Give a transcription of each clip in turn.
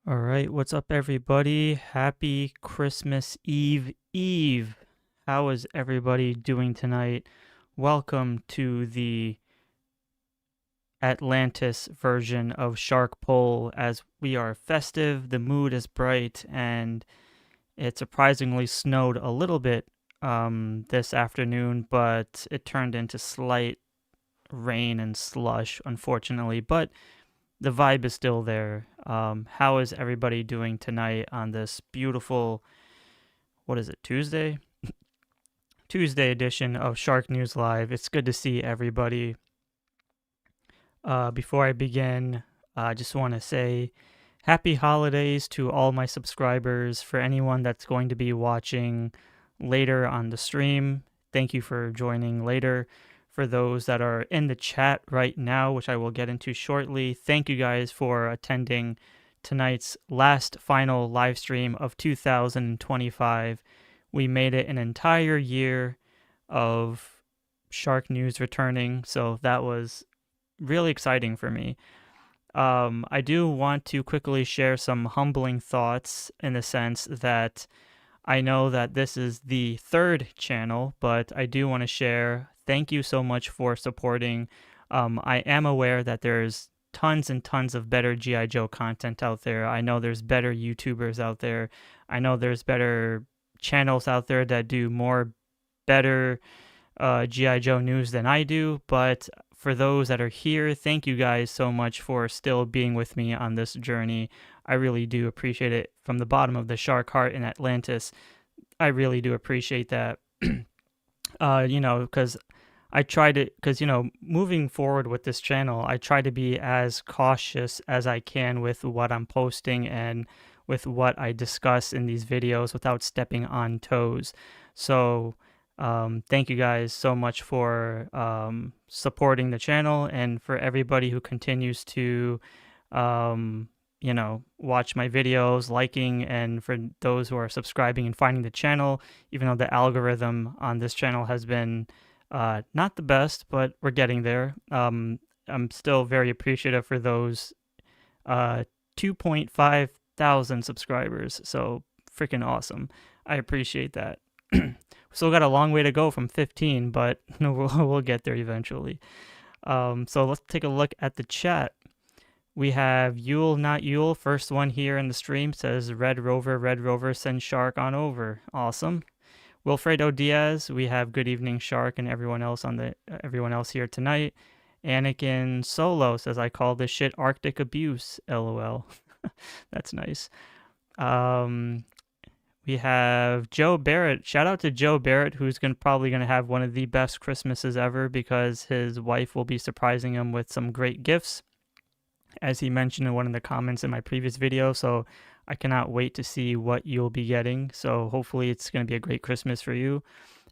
All right, what's up, everybody? Happy Christmas Eve. How is everybody doing tonight? Welcome to the Atlantis version of Shark Poll. As we are festive, the mood is bright, and it surprisingly snowed a little bit this afternoon, but it turned into slight rain and slush, unfortunately. But the vibe is still there. How is everybody doing tonight on this beautiful, what is it, Tuesday? Tuesday edition of SHARKNEWZ Live. It's good to see everybody. Before I begin, I just want to say happy holidays to all my subscribers. For anyone that's going to be watching later on the stream, thank you for joining later. For those that are in the chat right now, which I will get into shortly, thank you guys for attending tonight's last final live stream of 2025. We made it an entire year of SHARKNEWZ returning, so that was really exciting for me. I do want to quickly share some humbling thoughts in the sense that I know that this is the third channel, but I do want to share thank you so much for supporting. I am aware that there's tons and tons of better G.I. Joe content out there. I know there's better YouTubers out there. I know there's better channels out there that do more better G.I. Joe news than I do. But for those that are here, thank you guys so much for still being with me on this journey. I really do appreciate it from the bottom of the shark heart in Atlantis. I really do appreciate that. Because I try to, moving forward with this channel, I try to be as cautious as I can with what I'm posting and with what I discuss in these videos without stepping on toes. So, thank you guys so much for supporting the channel and for everybody who continues to, watch my videos, liking, and for those who are subscribing and finding the channel, even though the algorithm on this channel has been not the best, but we're getting there. I'm still very appreciative for those 2.5 thousand subscribers. So freaking awesome. I appreciate that. Still got a long way to go from 15, but we'll get there eventually. So let's take a look at the chat. We have Yule Not Yule, first one here in the stream, says Red Rover, send Shark on over. Awesome. Wilfredo Diaz, we have Good Evening Shark and everyone else here tonight. Anakin Solo says, I call this shit Arctic abuse, lol. That's nice. We have Joe Barrett. Shout out to Joe Barrett, who's probably going to have one of the best Christmases ever because his wife will be surprising him with some great gifts, as he mentioned in one of the comments in my previous video. So I cannot wait to see what you'll be getting. So hopefully it's going to be a great Christmas for you.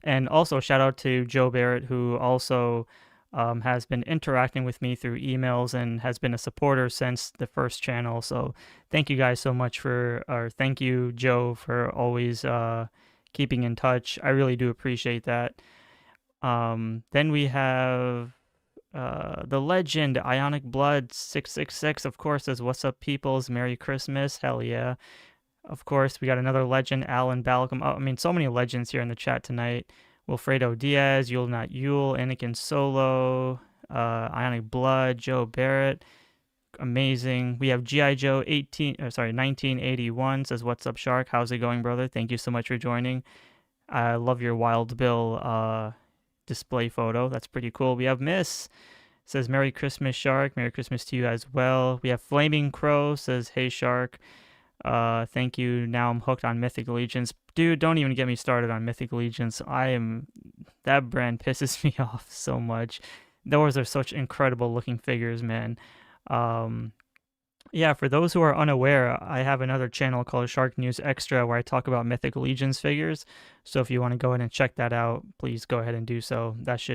And also shout out to Joe Barrett, who also has been interacting with me through emails and has been a supporter since the first channel. So thank you guys so much thank you, Joe, for always keeping in touch. I really do appreciate that. Then we have the legend Ionic Blood 666, of course, says, what's up, peoples? Merry Christmas. Hell yeah. Of course, we got another legend, Alan Balcom. Oh, I mean, so many legends here in the chat tonight. Wilfredo Diaz, Yule Not Yule, Anakin Solo, Ionic Blood, Joe Barrett. Amazing. We have G.I. Joe 1981 says, what's up, Shark? How's it going, brother? Thank you so much for joining. I love your Wild Bill display photo. That's pretty cool. We have Miss says, Merry Christmas, Shark. Merry Christmas to you as well. We have Flaming Crow says, hey, Shark. Thank you. Now I'm hooked on Mythic Allegiance. Dude, don't even get me started on Mythic Allegiance. That brand pisses me off so much. Those are such incredible looking figures, man. Yeah, for those who are unaware, I have another channel called SHARKNEWZ Extra where I talk about Mythic Allegiance figures. So if you want to go ahead and check that out, please go ahead and do so. That's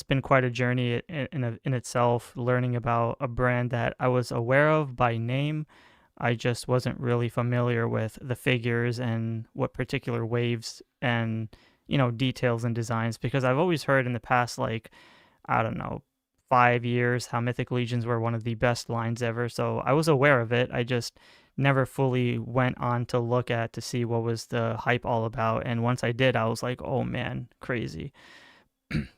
been quite a journey in itself, learning about a brand that I was aware of by name. I just wasn't really familiar with the figures and what particular waves and, details and designs, because I've always heard in the past, like, I don't know, 5 years how Mythic Legions were one of the best lines ever. So I was aware of it. I just never fully went on to look at to see what was the hype all about. And once I did, I was like, oh man, crazy.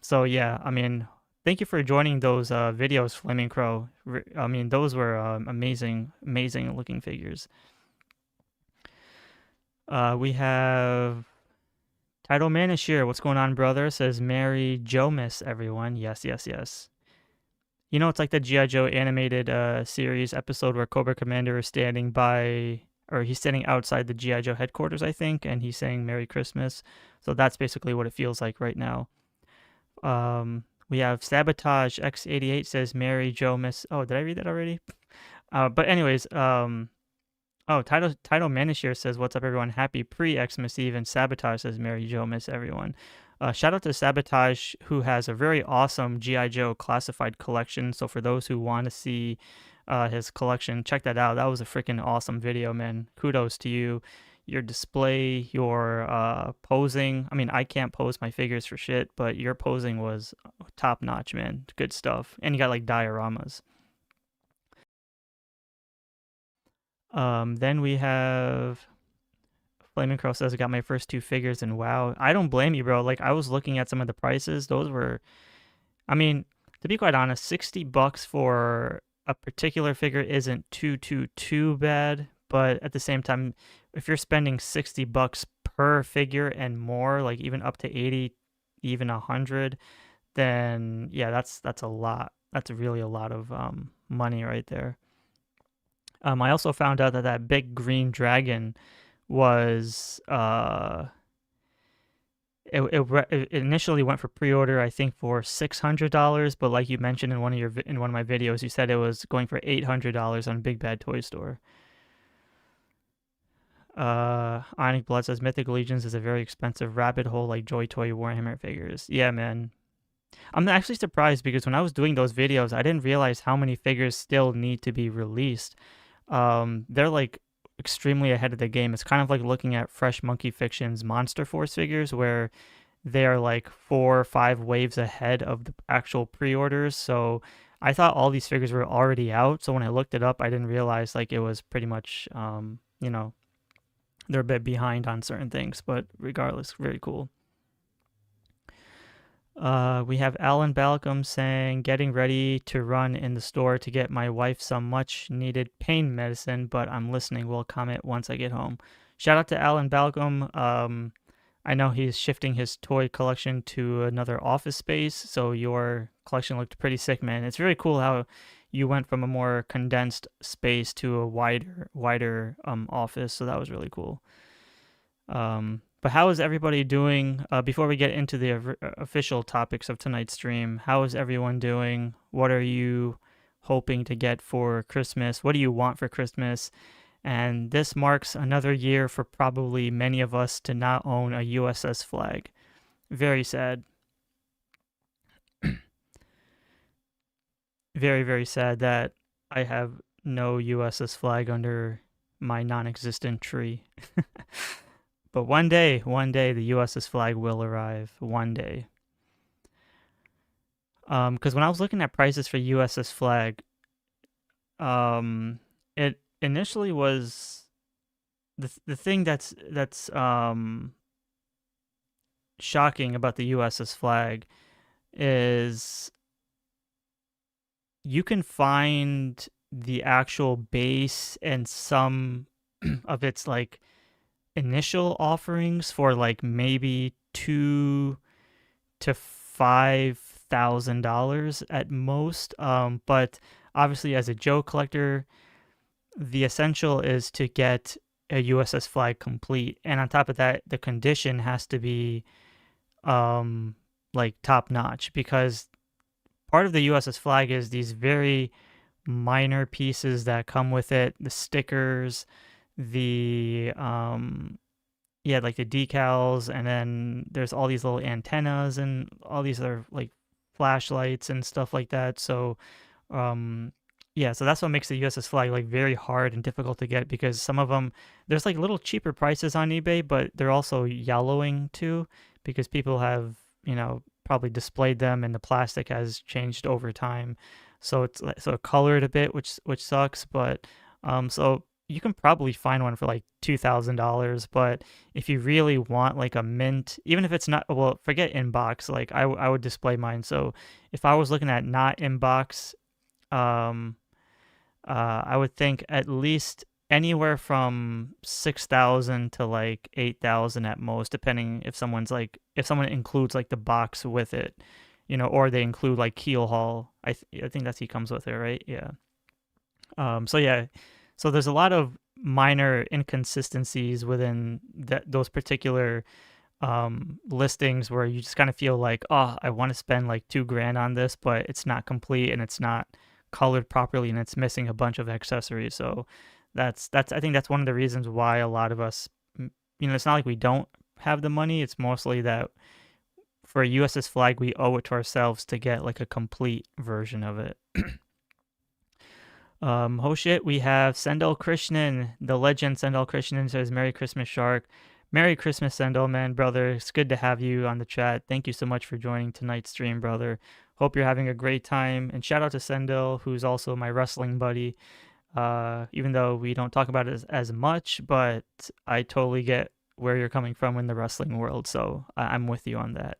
So yeah, I mean, thank you for joining those videos, Flaming Crow. I mean, those were amazing, amazing looking figures. We have Title Manishir. What's going on, brother? Says Merry Joe-Miss, everyone. Yes, yes, yes. You know, it's like the G.I. Joe animated series episode where Cobra Commander is standing by, or he's standing outside the G.I. Joe headquarters, I think, and he's saying Merry Christmas. So that's basically what it feels like right now. We have Sabotage X88 says Merry Joe-Miss. Oh, did I read that already? But anyways, Title Manishir says, what's up, everyone? Happy pre-Xmas Eve. And Sabotage says, Merry Joe-Miss, everyone. Shout out to Sabotage, who has a very awesome G.I. Joe classified collection. So for those who want to see his collection, check that out. That was a freaking awesome video, man. Kudos to you. Your display, your posing. I mean, I can't pose my figures for shit, but your posing was top notch, man. Good stuff. And you got like dioramas. Then we have Flaming Crow says I got my first 2 figures, and wow, I don't blame you, bro. Like, I was looking at some of the prices. Those were, I mean, to be quite honest, $60 for a particular figure isn't too bad. But at the same time, if you're spending $60 per figure and more, like even up to 80, even 100, then yeah, that's a lot. That's really a lot of money right there. I also found out that that big green dragon was it initially went for pre-order, I think, for $600, but like you mentioned in one of my videos, you said it was going for $800 on Big Bad Toy Store. Ionic Blood says Mythic Legions is a very expensive rabbit hole like Joy Toy Warhammer figures. Yeah, man. I'm actually surprised because when I was doing those videos, I didn't realize how many figures still need to be released. They're like extremely ahead of the game. It's kind of like looking at Fresh Monkey Fiction's Monster Force figures where they're like 4 or 5 waves ahead of the actual pre-orders. So I thought all these figures were already out. So when I looked it up, I didn't realize like it was pretty much, you know, they're a bit behind on certain things, but regardless, very cool. We have Alan Balcom saying, getting ready to run in the store to get my wife some much needed pain medicine, but I'm listening. Will comment once I get home. Shout out to Alan Balcom. I know he's shifting his toy collection to another office space, so your collection looked pretty sick, man. It's very cool how you went from a more condensed space to a wider office, so that was really cool. But how is everybody doing? Before we get into the official topics of tonight's stream, how is everyone doing? What are you hoping to get for Christmas? What do you want for Christmas? And this marks another year for probably many of us to not own a USS flag. Very sad. Very, very sad that I have no USS flag under my non-existent tree. But one day, the USS flag will arrive. One day. Because when I was looking at prices for USS flag, it initially was the thing that's shocking about the USS flag is you can find the actual base and some of its like initial offerings for like maybe $2,000 to $5,000 at most. But obviously, as a Joe collector, the essential is to get a USS flag complete, and on top of that, the condition has to be like top notch, because part of the USS flag is these very minor pieces that come with it, the stickers, the like the decals, and then there's all these little antennas and all these other like flashlights and stuff like that. So so that's what makes the USS flag like very hard and difficult to get, because some of them, there's like little cheaper prices on eBay, but they're also yellowing too, because people have, probably displayed them, and the plastic has changed over time, so it's so colored a bit, which sucks. But so you can probably find one for like $2,000. But if you really want like a mint, even if it's not, well, forget inbox. Like I would display mine. So if I was looking at not inbox, um, I would think at least anywhere from 6,000 to like 8,000 at most, depending if someone includes like the box with it, or they include like keel haul. I think that's he comes with it, right? Yeah. So yeah, so there's a lot of minor inconsistencies within those particular listings where you just kind of feel like, oh, I want to spend like 2 grand on this, but it's not complete and it's not colored properly and it's missing a bunch of accessories. So I think that's one of the reasons why a lot of us, it's not like we don't have the money. It's mostly that for a USS flag, we owe it to ourselves to get like a complete version of it. Oh shit, we have Sendel Krishnan, the legend Sendel Krishnan says, Merry Christmas, Shark. Merry Christmas, Sendel, man, brother. It's good to have you on the chat. Thank you so much for joining tonight's stream, brother. Hope you're having a great time. And shout out to Sendel, who's also my wrestling buddy. Even though we don't talk about it as much, but I totally get where you're coming from in the wrestling world, so I'm with you on that.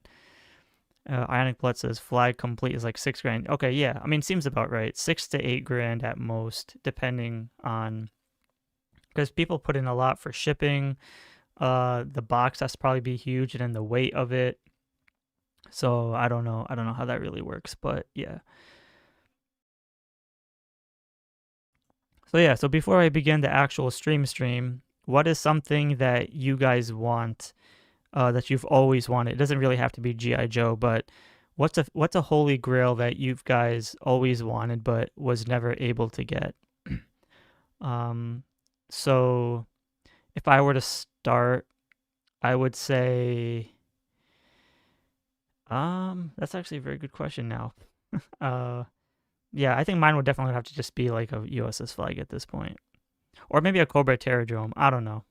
Ionic Blood says flag complete is like 6 grand. Okay, yeah. I mean, seems about right. 6 to 8 grand at most, depending on, because people put in a lot for shipping. The box has to probably be huge, and then the weight of it. So I don't know. I don't know how that really works, but yeah. So yeah. So before I begin the actual stream, what is something that you guys want? That you've always wanted. It doesn't really have to be GI Joe, but what's a holy grail that you guys always wanted but was never able to get? So if I were to start, I would say, that's actually a very good question now. Yeah, I think mine would definitely have to just be like a USS flag at this point, or maybe a Cobra Terradrome. I don't know.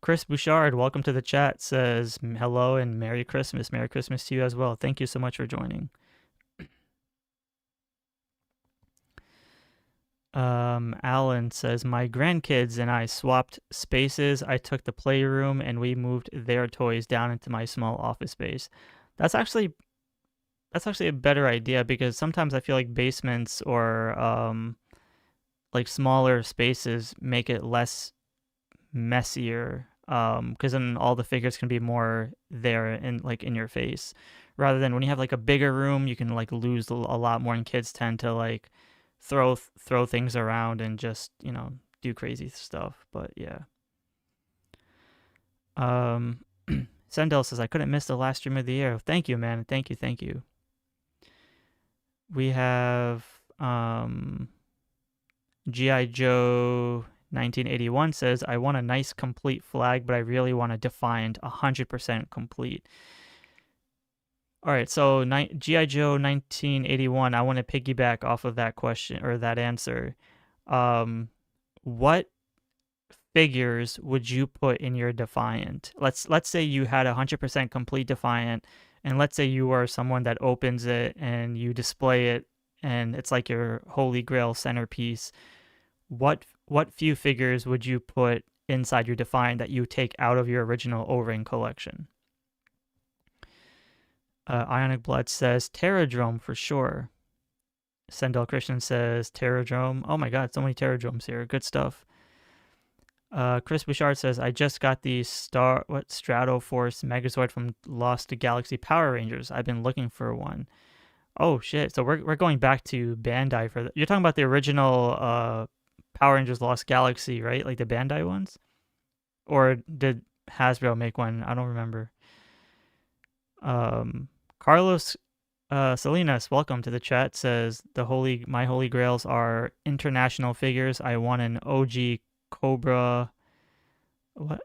Chris Bouchard, welcome to the chat, says hello and Merry Christmas. Merry Christmas to you as well. Thank you so much for joining. Alan says, my grandkids and I swapped spaces. I took the playroom and we moved their toys down into my small office space. That's actually a better idea, because sometimes I feel like basements or like smaller spaces make it less messier, because then all the figures can be more there in like in your face, rather than when you have like a bigger room, you can like lose a lot more, and kids tend to like throw things around and just do crazy stuff. But yeah. Sendel says, I couldn't miss the last stream of the year. Thank you, man. Thank you. We have GI Joe 1981 says, I want a nice complete flag, but I really want a Defiant 100% complete. All right, so GI Joe 1981, I want to piggyback off of that question or that answer. What figures would you put in your Defiant? Let's say you had a 100% complete Defiant, and let's say you are someone that opens it and you display it, and it's like your holy grail centerpiece. What few figures would you put inside your Defiant that you take out of your original O-Ring collection? Ionic Blood says Terradrome for sure. Sendel Christian says Terradrome. Oh my god, so many Terradromes here. Good stuff. Chris Bouchard says, I just got the Stratoforce Megazord from Lost Galaxy Power Rangers. I've been looking for one. Oh shit, so we're going back to Bandai for that. You're talking about the original Power Rangers Lost Galaxy, right? Like the Bandai ones? Or did Hasbro make one? I don't remember. Carlos Salinas, welcome to the chat, says my holy grails are international figures. I want an OG Cobra, what?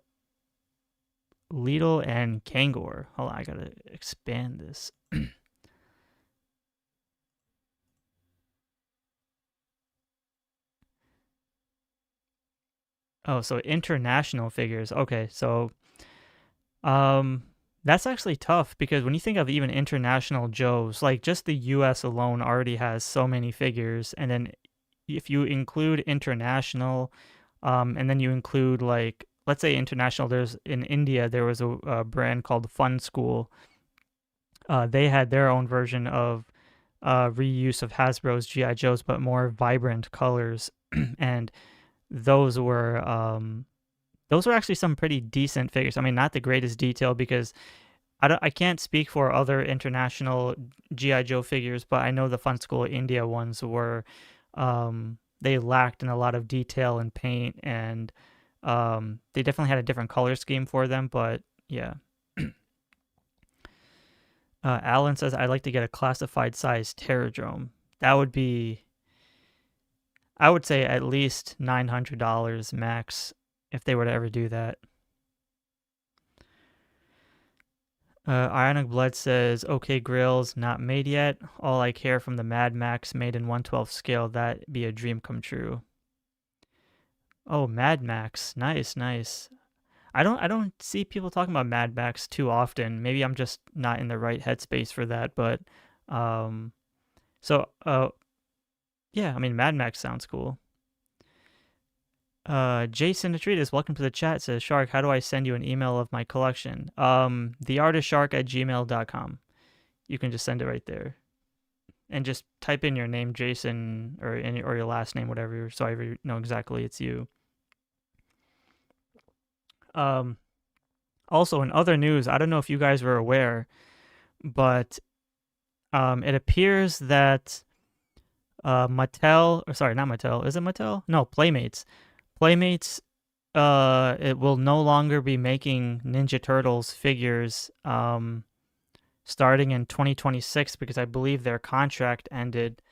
Lidl and Kangor. Hold on, I gotta expand this. Oh, so international figures. Okay, so Um, that's actually tough because when you think of even international Joes, like just the US alone already has so many figures. And then if you include international, and then you include like, let's say international, there's in India, there was a brand called Fun School. They had their own version of reuse of Hasbro's GI Joes, but more vibrant colors, and those were those were actually some pretty decent figures. I mean, not the greatest detail because I can't speak for other international GI Joe figures, but I know the Fun School India ones were they lacked in a lot of detail and paint, and they definitely had a different color scheme for them. But yeah. Alan says, I'd like to get a classified size Terradrome. That would be, I would say, at least $900 max if they were to ever do that. Ionic Blood says, okay, grills, not made yet. All I care from the Mad Max made in 1/12 scale. That'd be a dream come true. Oh, Mad Max. Nice, nice. I don't see people talking about Mad Max too often. Maybe I'm just not in the right headspace for that, but um so yeah, I mean Mad Max sounds cool. Jason Detritus, welcome to the chat, says Shark, how do I send you an email of my collection? Theartistshark@gmail.com. You can just send it right there. And just type in your name, Jason, or your last name, whatever, so I know exactly it's you. Also, in other news, I don't know if you guys were aware, but it appears that Mattel, or sorry, not Mattel, is it Mattel? No, Playmates. Playmates, it will no longer be making Ninja Turtles figures starting in 2026 because I believe their contract ended.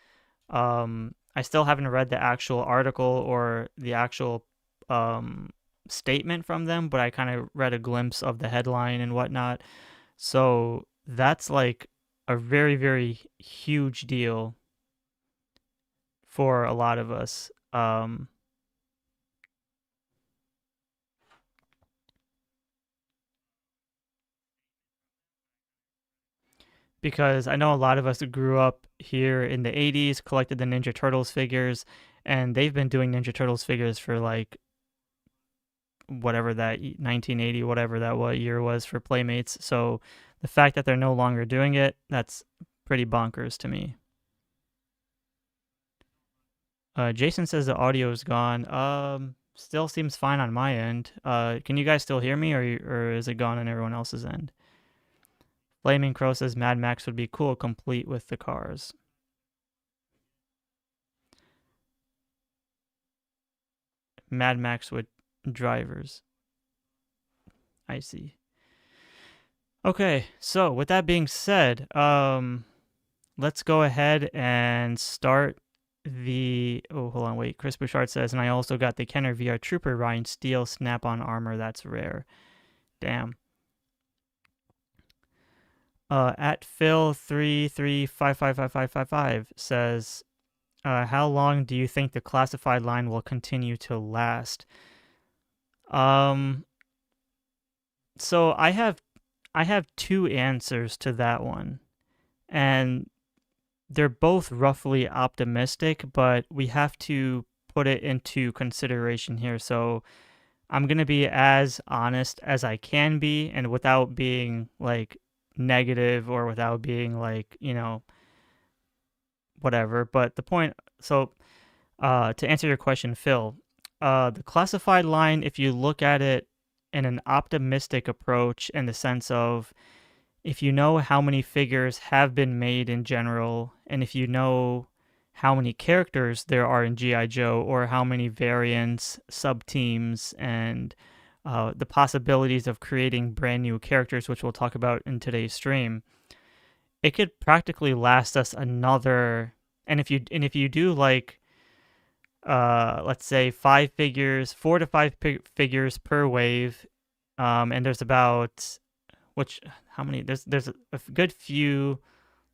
I still haven't read the actual article or the actual statement from them, but I kind of read a glimpse of the headline and whatnot. So that's like a very, very huge deal for a lot of us. Because I know a lot of us grew up here in the 80s, collected the Ninja Turtles figures, and they've been doing Ninja Turtles figures for like whatever that 1980, whatever that what year was for Playmates. So the fact that they're no longer doing it, that's pretty bonkers to me. Jason says the audio is gone. Still seems fine on my end. Can you guys still hear me, or is it gone on everyone else's end? Flaming Crow says Mad Max would be cool, complete with the cars. Mad Max with drivers. I see. Okay, so with that being said, let's go ahead and start the. Oh, hold on, wait. Chris Bouchard says, and I also got the Kenner VR Trooper Ryan Steel snap-on armor. That's rare. Damn. At Phil33555555 says, how long do you think the classified line will continue to last? So I have two answers to that one, and they're both roughly optimistic, but we have to put it into consideration here. So I'm gonna be as honest as I can be, and without being like negative or without being like, whatever. But the point, so to answer your question, Phil, the classified line, if you look at it in an optimistic approach, in the sense of if you know how many figures have been made in general, and if you know how many characters there are in G.I. Joe, or how many variants, sub-teams, and the possibilities of creating brand new characters, which we'll talk about in today's stream, it could practically last us another. And if you do like, let's say 4 to 5 figures per wave, and there's about how many? There's a good few.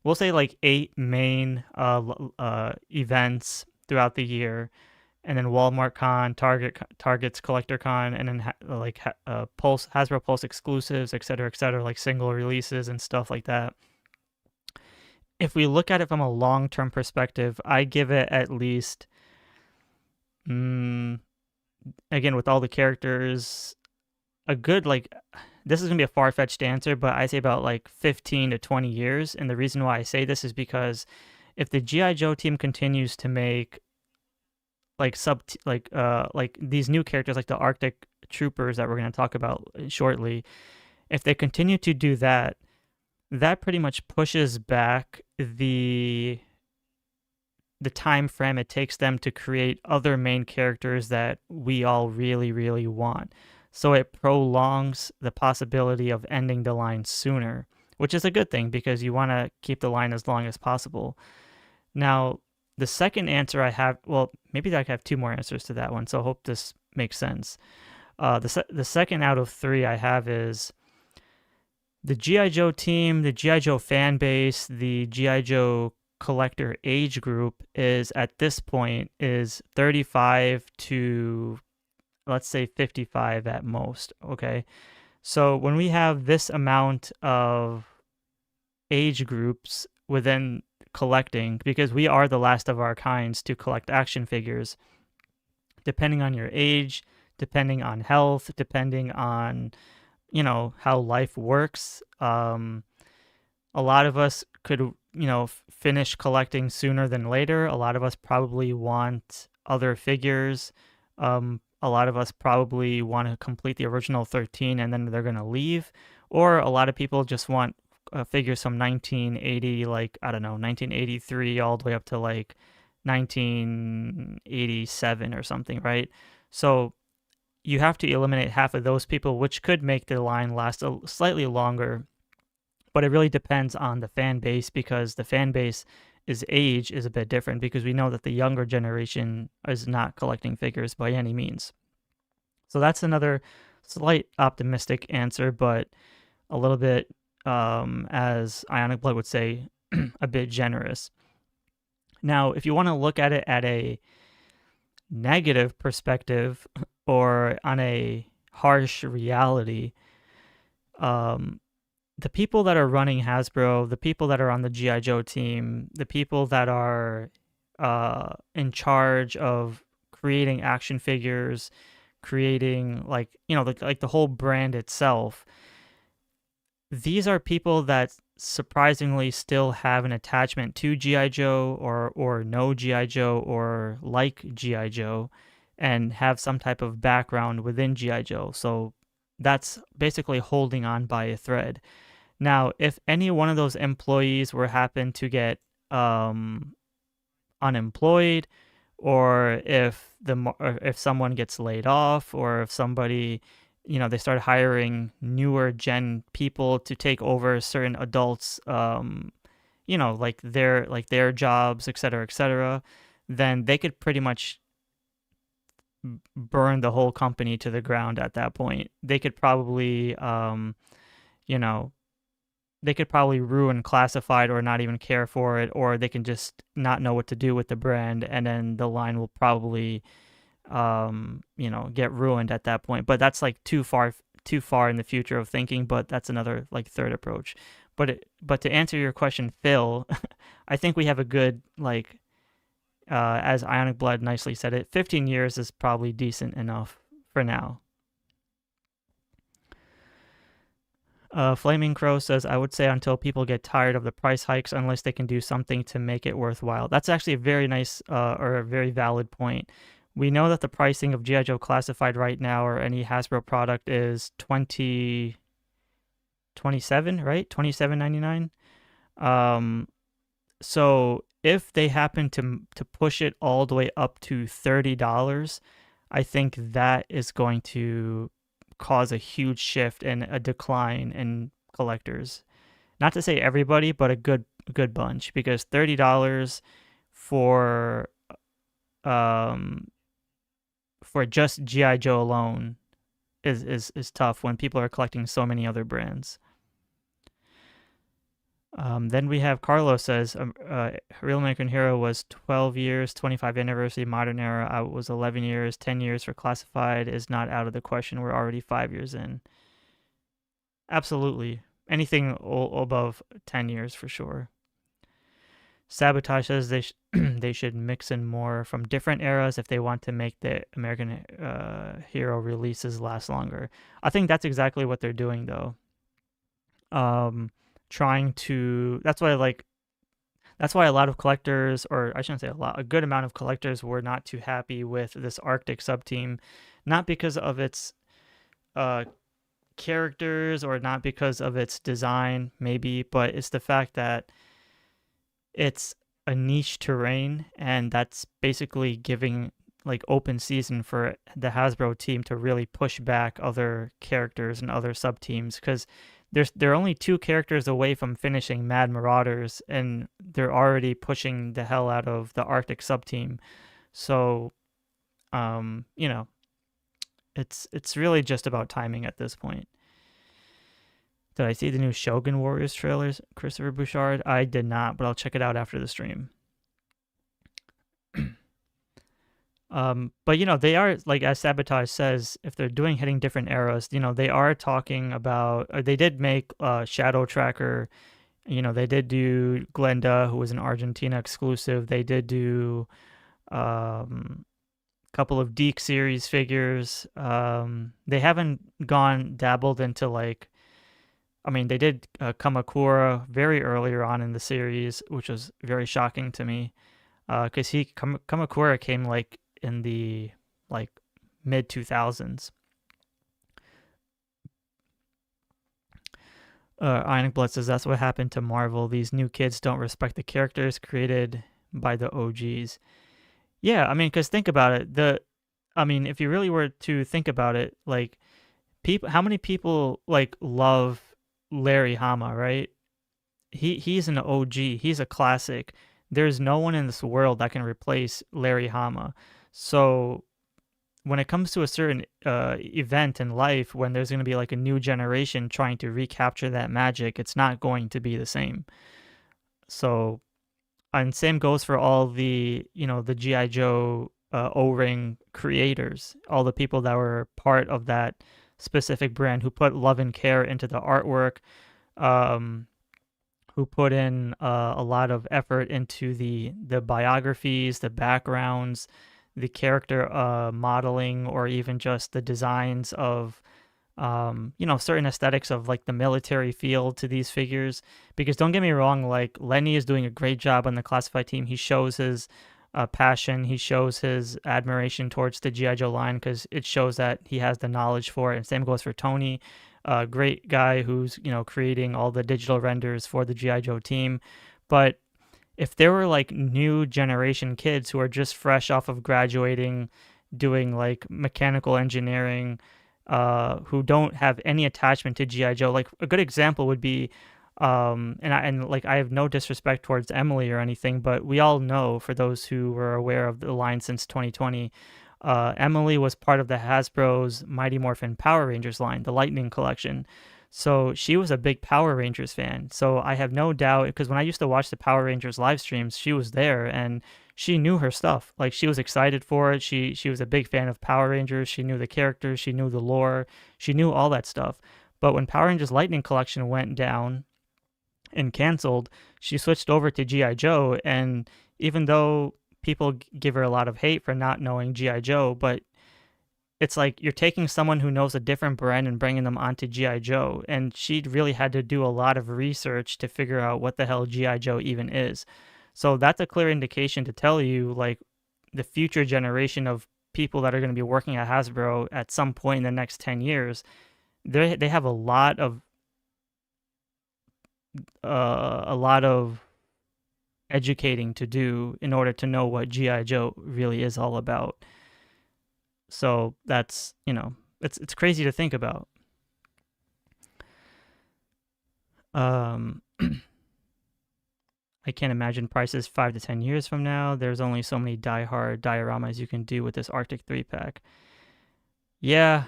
We'll say like 8 main events throughout the year, and then Walmart Con, Target's Collector Con, and then Pulse, Hasbro Pulse exclusives, et cetera, like single releases and stuff like that. If we look at it from a long-term perspective, I give it at least, again, with all the characters, a good, like, this is going to be a far-fetched answer, but I say about like 15 to 20 years. And the reason why I say this is because if the G.I. Joe team continues to make like these new characters, like the Arctic troopers that we're going to talk about shortly, if they continue to do that, that pretty much pushes back the time frame it takes them to create other main characters that we all really, really want. So it prolongs the possibility of ending the line sooner, which is a good thing because you want to keep the line as long as possible. Now, the second answer I have, well, maybe I have two more answers to that one, so I hope this makes sense. The second out of three I have is the G.I. Joe team, the G.I. Joe fan base, the G.I. Joe collector age group is at this point is 35 to, let's say, 55 at most. Okay, so when we have this amount of age groups within collecting, because we are the last of our kinds to collect action figures, depending on your age, depending on health, depending on, you know, how life works, a lot of us could, you know, finish collecting sooner than later. A lot of us probably want other figures. A lot of us probably want to complete the original 13 and then they're going to leave. Or a lot of people just want figures from 1980, like, I don't know, 1983 all the way up to like 1987 or something, right? So you have to eliminate half of those people, which could make the line last slightly longer. But it really depends on the fan base, because the fan base age is a bit different, because we know that the younger generation is not collecting figures by any means. So that's another slight optimistic answer, but a little bit, as Ionic Blood would say, a bit generous. Now, if you want to look at it at a negative perspective or on a harsh reality, the people that are running Hasbro, the people that are on the G.I. Joe team, the people that are in charge of creating action figures, creating, like, you know, like the whole brand itself, these are people that surprisingly still have an attachment to G.I. Joe or know G.I. Joe or like G.I. Joe and have some type of background within G.I. Joe. So that's basically holding on by a thread. Now, if any one of those employees were happen to get unemployed, or if someone gets laid off, or if somebody, you know, they start hiring newer gen people to take over certain adults, you know, like their jobs, et cetera, then they could pretty much burn the whole company to the ground at that point. They could probably, you know, they could probably ruin Classified or not even care for it, or they can just not know what to do with the brand, and then the line will probably, you know, get ruined at that point. But that's like too far in the future of thinking, but that's another like third approach. But to answer your question, Phil, I think we have a good, like, as Ionic Blood nicely said it, 15 years is probably decent enough for now. Flaming Crow says, I would say until people get tired of the price hikes, unless they can do something to make it worthwhile. That's actually a very nice or a very valid point. We know that the pricing of G.I. Joe Classified right now, or any Hasbro product, is $27, right? $27.99. So if they happen to push it all the way up to $30, I think that is going to cause a huge shift and a decline in collectors. Not to say everybody, but a good bunch, because $30 for just G.I. Joe alone is tough when people are collecting so many other brands. Then we have Carlos says, Real American Hero was 12 years, 25 anniversary modern era. I was 11 years, 10 years for classified is not out of the question. We're already 5 years in. Absolutely. Anything above 10 years for sure. Sabotage says they should mix in more from different eras if they want to make the American Hero releases last longer. I think that's exactly what they're doing though. Trying to that's why a lot of collectors, or I shouldn't say a lot, a good amount of collectors were not too happy with this Arctic sub team, not because of its characters or not because of its design maybe, but it's the fact that it's a niche terrain, and that's basically giving like open season for the Hasbro team to really push back other characters and other sub teams, because they're only 2 characters away from finishing Mad Marauders, and they're already pushing the hell out of the Arctic sub team. So, you know, it's really just about timing at this point. Did I see the new Shogun Warriors trailers, Christopher Bouchard? I did not, but I'll check it out after the stream. But they are, like as Sabotage says, if they're hitting different eras, they are talking about, or they did make Shadow Tracker. They did do Glenda, who was an Argentina exclusive. They did do a couple of Deke series figures. They haven't dabbled into they did Kamakura very earlier on in the series, which was very shocking to me, because Kamakura came in the mid 2000s. Ionic Blood says that's what happened to Marvel. These new kids don't respect the characters created by the OGs. Yeah, because think about it. If you really were to think about it, how many people love Larry Hama, right? He's an OG. He's a classic. There's no one in this world that can replace Larry Hama. So when it comes to a certain event in life, when there's going to be a new generation trying to recapture that magic, it's not going to be the same. So, and same goes for all the, the G.I. Joe O-ring creators, all the people that were part of that specific brand, who put love and care into the artwork, who put in a lot of effort into the biographies, the backgrounds, the character modeling, or even just the designs of certain aesthetics of the military feel to these figures. Because don't get me wrong, Lenny is doing a great job on the classified team. He shows his passion, he shows his admiration towards the G.I. Joe line, because it shows that he has the knowledge for it. And same goes for Tony, a great guy who's creating all the digital renders for the G.I. Joe team. But if there were new generation kids who are just fresh off of graduating, doing mechanical engineering, who don't have any attachment to G.I. Joe, a good example would be, I have no disrespect towards Emily or anything, but we all know, for those who were aware of the line since 2020, Emily was part of the Hasbro's Mighty Morphin Power Rangers line, the Lightning collection. So she was a big Power Rangers fan. So I have no doubt, because when I used to watch the Power Rangers live streams, she was there and she knew her stuff. She was excited for it. She was a big fan of Power Rangers. She knew the characters. She knew the lore. She knew all that stuff. But when Power Rangers Lightning collection went down and canceled, she switched over to G.I. Joe. And even though people give her a lot of hate for not knowing G.I. Joe, but it's you're taking someone who knows a different brand and bringing them onto G.I. Joe. And she really had to do a lot of research to figure out what the hell G.I. Joe even is. So that's a clear indication to tell you, the future generation of people that are going to be working at Hasbro at some point in the next 10 years, they have a lot of educating to do in order to know what G.I. Joe really is all about. So that's, it's crazy to think about. I can't imagine prices 5 to 10 years from now. There's only so many die-hard dioramas you can do with this Arctic 3-pack. Yeah,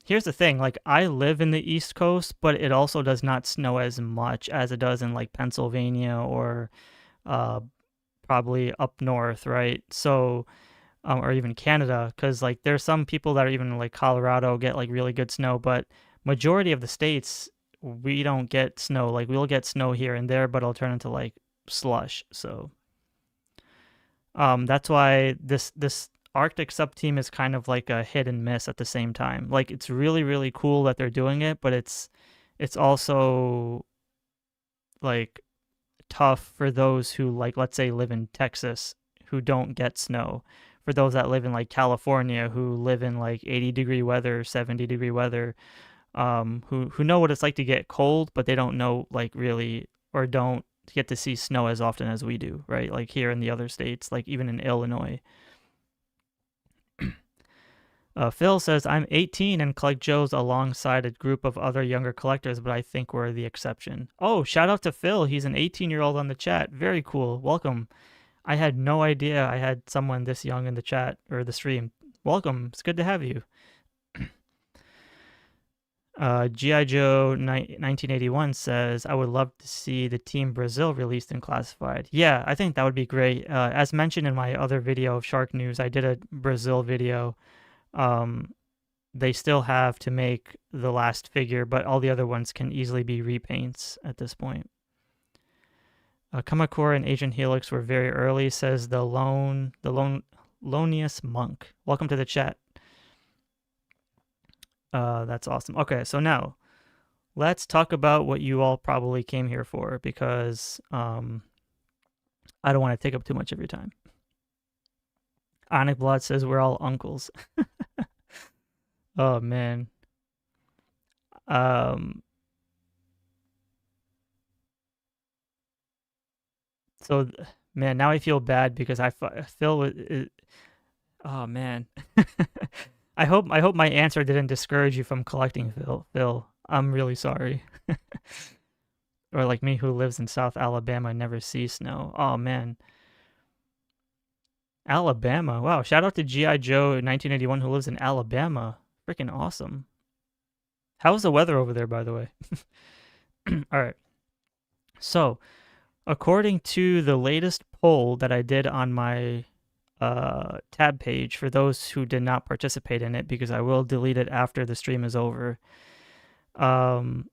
here's the thing, like I live in the East Coast, but it also does not snow as much as it does in like Pennsylvania or uh, probably up north, right? So, or even Canada, because like there's some people that are even in, like Colorado get like really good snow, but majority of the states we don't get snow. Like we'll get snow here and there, but it'll turn into like slush. So that's why this Arctic sub team is kind of like a hit and miss at the same time. Like it's really cool that they're doing it, but it's also like tough for those who, like, let's say live in Texas who don't get snow. For those that live in like California who live in like 80-degree weather, 70-degree weather, who know what it's like to get cold, but they don't know like really or don't get to see snow as often as we do, right? Like here in the other states, like even in Illinois. Phil says, I'm 18 and collect Joes alongside a group of other younger collectors, but I think we're the exception. Oh, shout out to Phil. He's an 18-year-old on the chat. Very cool. Welcome. I had no idea I had someone this young in the chat or the stream. Welcome. It's good to have you. G.I. Joe 1981 says, I would love to see the Team Brazil released and classified. Yeah, I think that would be great. As mentioned in my other video of SHARKNEWZ, I did a Brazil video. They still have to make the last figure, but all the other ones can easily be repaints at this point. Kamakura and Agent Helix were very early, says the Loneliest Monk. Welcome to the chat. That's awesome. Okay, so now let's talk about what you all probably came here for, because I don't want to take up too much of your time. Onic Blood says we're all uncles. Oh man. So man, now I feel bad because Phil. Oh man. I hope my answer didn't discourage you from collecting, Phil. I'm really sorry. Or like me, who lives in South Alabama, never sees snow. Oh man. Alabama. Wow. Shout out to G.I. Joe 1981 who lives in Alabama. Freaking awesome. How's the weather over there, by the way? All right. So, according to the latest poll that I did on my tab page, for those who did not participate in it, because I will delete it after the stream is over. According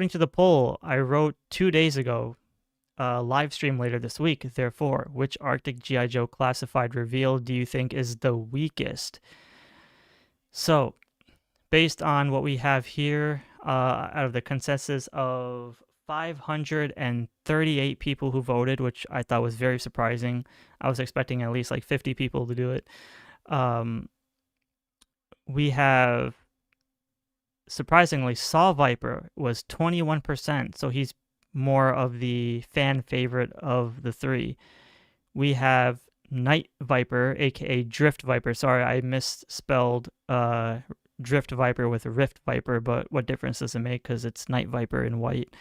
to the poll, I wrote 2 days ago, live stream later this week, therefore, which Arctic G.I. Joe classified reveal do you think is the weakest? So, based on what we have here, out of the consensus of 538 people who voted, which I thought was very surprising. I was expecting at least like 50 people to do it. We have, surprisingly, Saw Viper was 21%, so he's more of the fan favorite of the three. We have Night Viper, aka Drift Viper. Sorry, I misspelled Drift Viper with Rift Viper, but what difference does it make? Because it's Night Viper in white.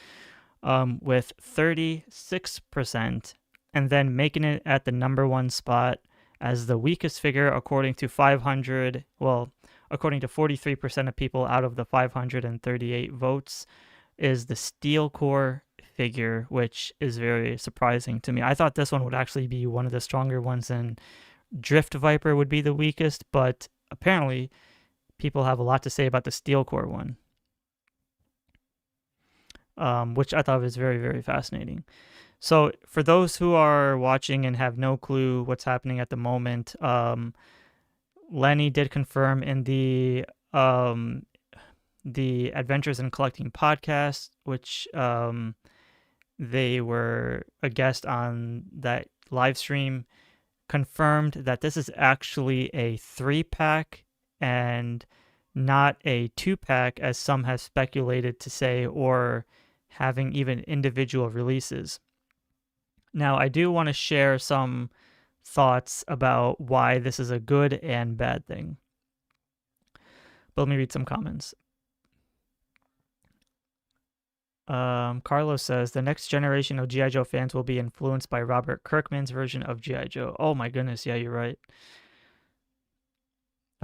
With 36%, and then making it at the #1 spot as the weakest figure according to 43% of people out of the 538 votes, is the Steel Core figure, which is very surprising to me. I thought this one would actually be one of the stronger ones, and Drift Viper would be the weakest, but apparently people have a lot to say about the Steel Core one, which I thought was very fascinating. So for those who are watching and have no clue what's happening at the moment, Lenny did confirm in the Adventures in Collecting podcast, which they were a guest on that live stream, confirmed that this is actually a 3-pack and not a 2-pack, as some have speculated to say, or having even individual releases. Now, I do want to share some thoughts about why this is a good and bad thing. But let me read some comments. Carlos says, the next generation of G.I. Joe fans will be influenced by Robert Kirkman's version of G.I. Joe. Oh my goodness, yeah, you're right.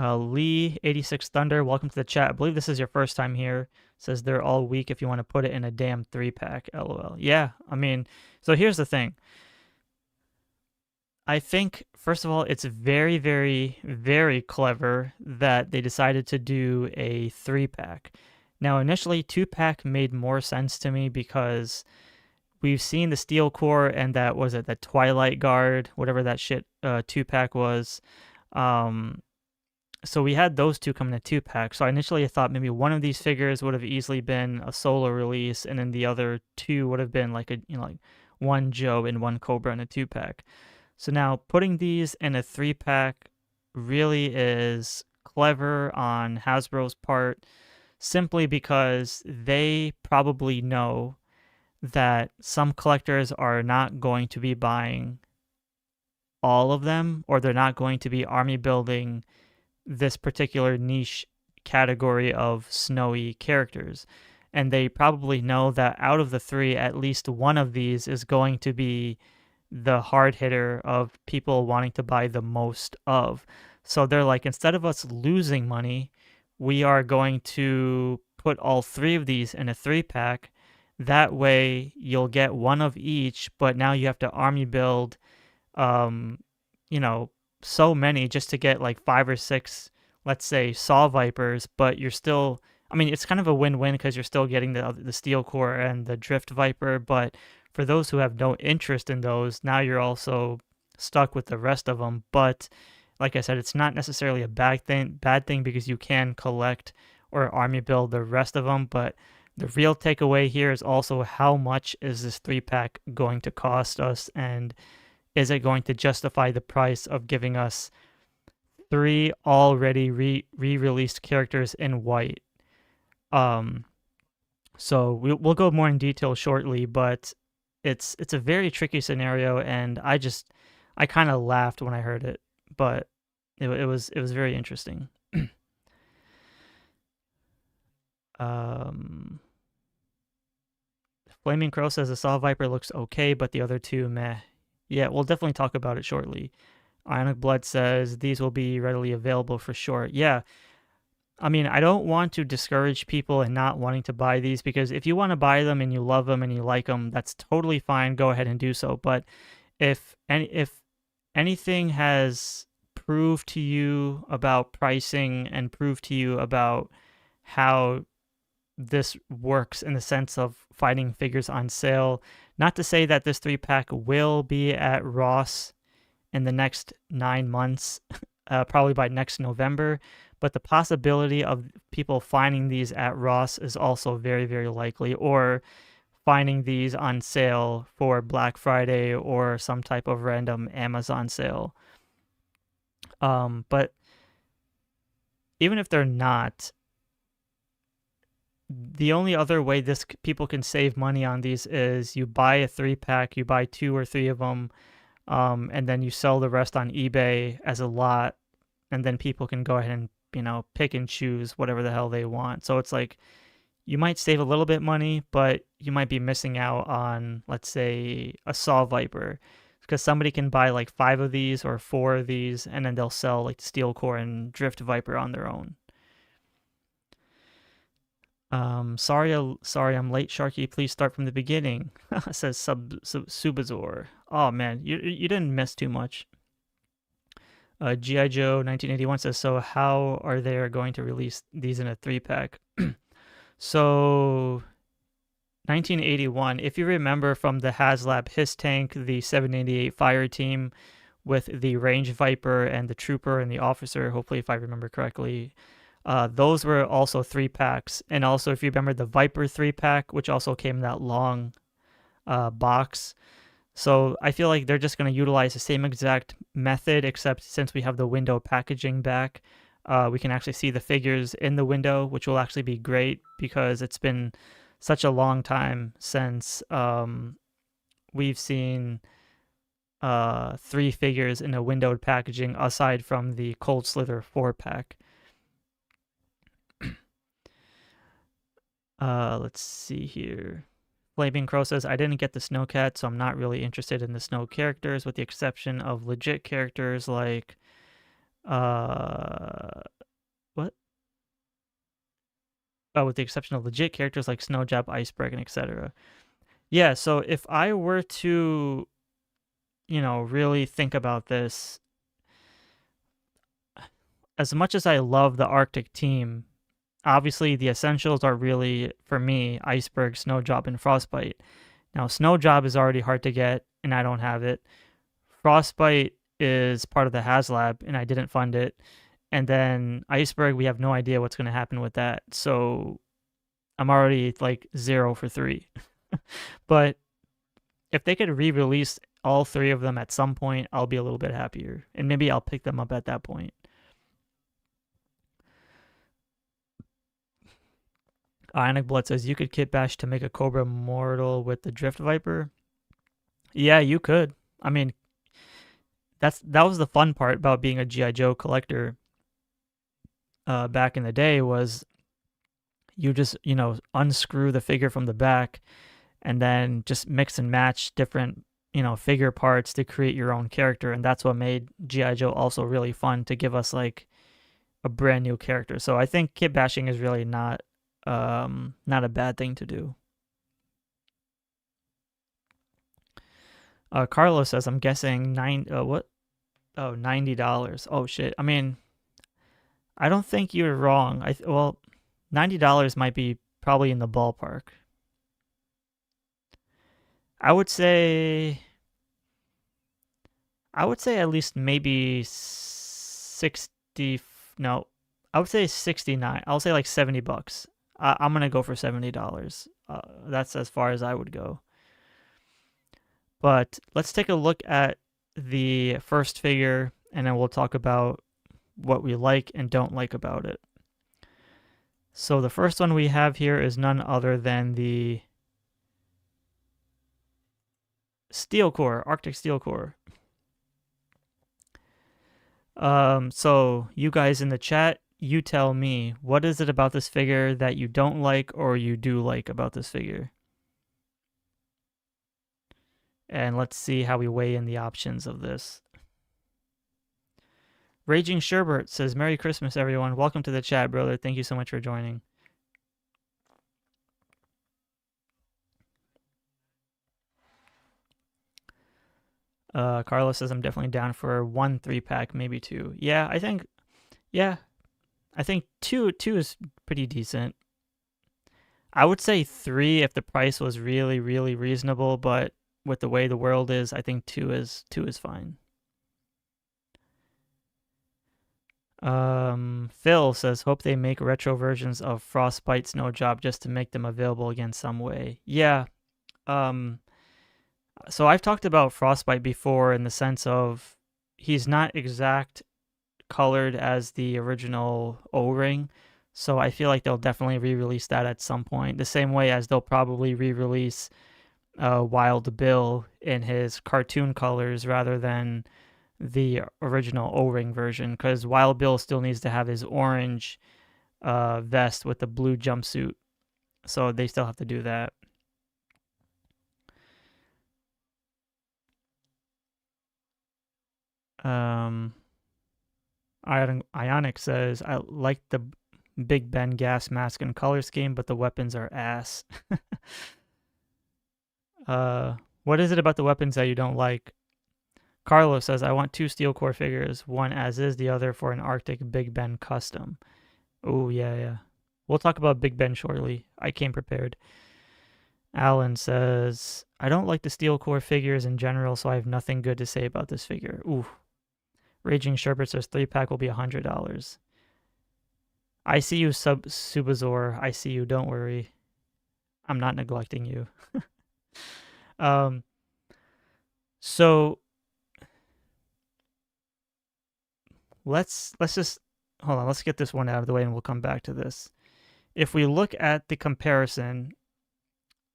Lee 86 Thunder, welcome to the chat. I believe this is your first time here. Says they're all weak if you want to put it in a damn 3-pack. LOL. Yeah, I mean, so here's the thing. I think, first of all, it's very, very, very clever that they decided to do a 3-pack. Now, initially, 2-pack made more sense to me because we've seen the Steel Core and that, was it, the Twilight Guard, whatever that shit 2-pack was. So we had those two come in a 2-pack. So initially I thought maybe one of these figures would have easily been a solo release, and then the other two would have been like like one Joe and one Cobra in a 2-pack. So now putting these in a 3-pack really is clever on Hasbro's part, simply because they probably know that some collectors are not going to be buying all of them, or they're not going to be army building this particular niche category of snowy characters. And they probably know that out of the 3, at least one of these is going to be the hard hitter of people wanting to buy the most of. So they're like, instead of us losing money, we are going to put all 3 of these in a 3-pack. That way you'll get one of each, but now you have to army build, so many just to get like 5 or 6, let's say, Saw Vipers, but you're still, I mean, it's kind of a win-win because you're still getting the Steel Core and the Drift Viper, but for those who have no interest in those, now you're also stuck with the rest of them. But like I said, it's not necessarily a bad thing because you can collect or army build the rest of them, but the real takeaway here is also how much is this 3-pack going to cost us, and is it going to justify the price of giving us 3 already re-released characters in white? So we'll go more in detail shortly, but it's a very tricky scenario, and I kind of laughed when I heard it, but it was very interesting. Flaming Crow says the Saw Viper looks okay, but the other 2 meh. Yeah, we'll definitely talk about it shortly. Ionic Blood says these will be readily available for sure. Yeah, I mean, I don't want to discourage people in not wanting to buy these, because if you want to buy them and you love them and you like them, that's totally fine. Go ahead and do so. But if anything has proved to you about pricing and proved to you about how this works in the sense of finding figures on sale, not to say that this 3-pack will be at Ross in the next 9 months, probably by next November, but the possibility of people finding these at Ross is also very, very likely, or finding these on sale for Black Friday or some type of random Amazon sale. But even if they're not, the only other way people can save money on these is you buy a 3-pack, you buy 2 or 3 of them, and then you sell the rest on eBay as a lot, and then people can go ahead and pick and choose whatever the hell they want. So it's like you might save a little bit money, but you might be missing out on, let's say, a Saw Viper, because somebody can buy like 5 of these or 4 of these, and then they'll sell like Steel Core and Drift Viper on their own. Sorry I'm late, Sharky. Please start from the beginning. Says Subazor. Oh man, you didn't miss too much. GIJOE 1981 says, so how are they going to release these in a 3-pack? So 1981, if you remember from the Haslab Hiss Tank, the 788 fire team with the Range Viper and the Trooper and the Officer, hopefully if I remember correctly, those were also 3-packs. And also, if you remember the Viper 3-pack, which also came in that long box. So I feel like they're just going to utilize the same exact method, except since we have the window packaging back, we can actually see the figures in the window, which will actually be great because it's been such a long time since we've seen 3 figures in a windowed packaging aside from the Cold Slither 4-pack. Let's see here. Flaming Crow says, I didn't get the Snowcat, so I'm not really interested in the snow characters, with the exception of legit characters like What? Oh, with the exception of legit characters like Snowcat, Iceberg, and etc. Yeah, so if I were to, really think about this, as much as I love the Arctic team, obviously the essentials are really, for me, Iceberg, Snowjob, and Frostbite. Now, Snowjob is already hard to get, and I don't have it. Frostbite is part of the Haslab, and I didn't fund it. And then Iceberg, we have no idea what's going to happen with that. So I'm already like 0 for 3. But if they could re-release all 3 of them at some point, I'll be a little bit happier. And maybe I'll pick them up at that point. Ionic Blood says you could kit bash to make a Cobra mortal with the Drift Viper. Yeah, you could. I mean, that was the fun part about being a G.I. Joe collector back in the day, was you just, unscrew the figure from the back and then just mix and match different, figure parts to create your own character. And that's what made G.I. Joe also really fun, to give us like a brand new character. So I think kit bashing is really not a bad thing to do. Carlos says, I'm guessing $90. Oh shit. I mean, I don't think you're wrong. Well, $90 might be probably in the ballpark. I would say at least maybe 60. No, I would say 69. I'll say like $70. I'm gonna go for $70. That's as far as I would go. But let's take a look at the first figure, and then we'll talk about what we like and don't like about it. So the first one we have here is none other than the Steel Core, Arctic Steel Core. So you guys in the chat, you tell me, what is it about this figure that you don't like or you do like about this figure? And let's see how we weigh in the options of this. Raging Sherbert says, Merry Christmas, everyone. Welcome to the chat, brother. Thank you so much for joining. Carlos says, I'm definitely down for 1 3-pack, maybe 2. Yeah, I think 2 is pretty decent. I would say 3 if the price was really, really reasonable, but with the way the world is, I think 2 is fine. Phil says, hope they make retro versions of Frostbite Snowjob just to make them available again some way. Yeah. So I've talked about Frostbite before, in the sense of he's not exact colored as the original O-ring. So I feel like they'll definitely re-release that at some point. The same way as they'll probably re-release Wild Bill in his cartoon colors rather than the original O-ring version, because Wild Bill still needs to have his orange vest with the blue jumpsuit. So they still have to do that. Ionic says, I like the Big Ben gas mask and color scheme, but the weapons are ass. What is it about the weapons that you don't like? Carlos says, I want 2 Steel Core figures, one as is, the other for an Arctic Big Ben custom. Oh, yeah. We'll talk about Big Ben shortly. I came prepared. Alan says, I don't like the Steel Core figures in general, so I have nothing good to say about this figure. Ooh. Raging Sherbert says 3-pack will be $100. I see you, Subazor. I see you. Don't worry. I'm not neglecting you. So let's just hold on. Let's get this one out of the way, and we'll come back to this. If we look at the comparison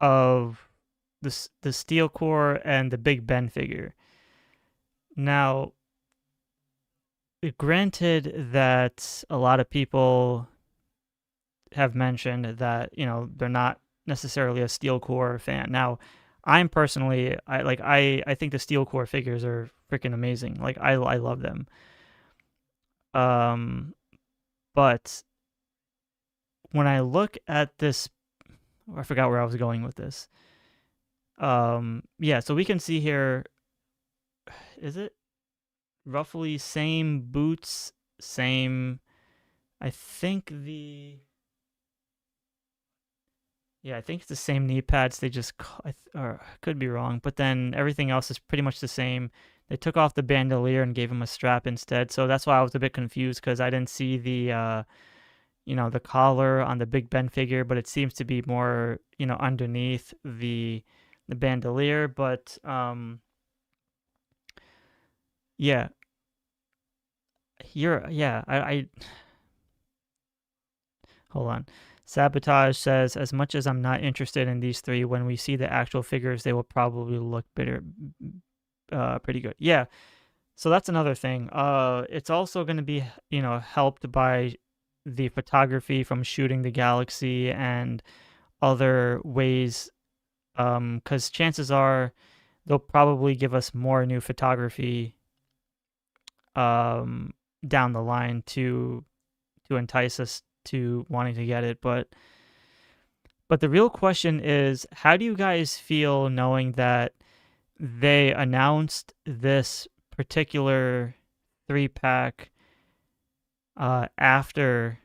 of the Steel Core and the Big Ben figure, now, granted that a lot of people have mentioned that, they're not necessarily a Steel Core fan. Now, I'm personally, I think the Steel Core figures are freaking amazing. Like, I love them. But when I look at this, I forgot where I was going with this. Yeah, so we can see here, is it roughly same boots, same, I think I think it's the same knee pads. They just, or I could be wrong, but then everything else is pretty much the same. They took off the bandolier and gave him a strap instead. So that's why I was a bit confused because I didn't see the, the collar on the Big Ben figure, but it seems to be more, underneath the bandolier. But yeah, I hold on. Sabotage says, as much as I'm not interested in these three, when we see the actual figures, they will probably look pretty good. Yeah. So that's another thing. It's also going to be, helped by the photography from shooting the galaxy and other ways. Because chances are they'll probably give us more new photography down the line to entice us to wanting to get it. But the real question is, how do you guys feel knowing that they announced this particular 3-pack after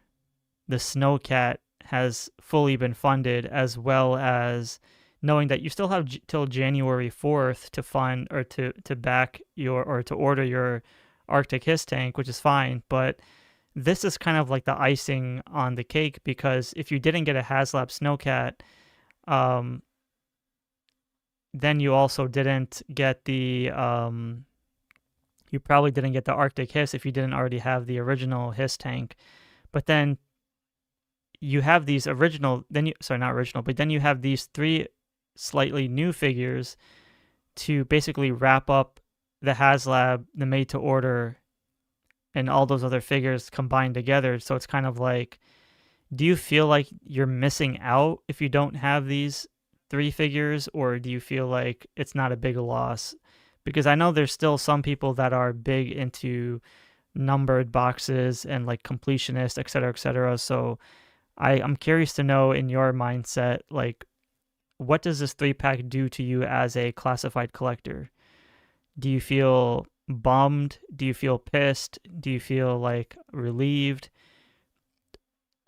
the Snowcat has fully been funded, as well as knowing that you still have till January 4th to fund or to back your or to order your Arctic Hiss tank, which is fine, but this is kind of like the icing on the cake, because if you didn't get a Haslab Snowcat, then you also didn't get the you probably didn't get the Arctic Hiss if you didn't already have the original Hiss tank. But then you have these original, not original, but then you have these 3 slightly new figures to basically wrap up the Haslab, the made to order, and all those other figures combined together. So it's kind of like, do you feel like you're missing out if you don't have these 3 figures, or do you feel like it's not a big loss? Because I know there's still some people that are big into numbered boxes and like completionist, et cetera, et cetera. So I'm curious to know, in your mindset, like, what does this 3-pack do to you as a classified collector? Do you feel bummed? Do you feel pissed? Do you feel like relieved?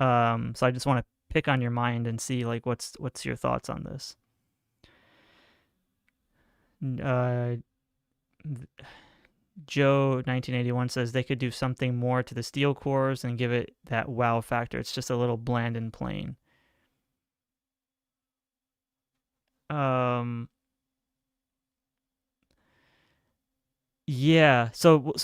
So I just want to pick on your mind and see like what's your thoughts on this. Joe 1981 says they could do something more to the steel cores and give it that wow factor. It's just a little bland and plain. Yeah, so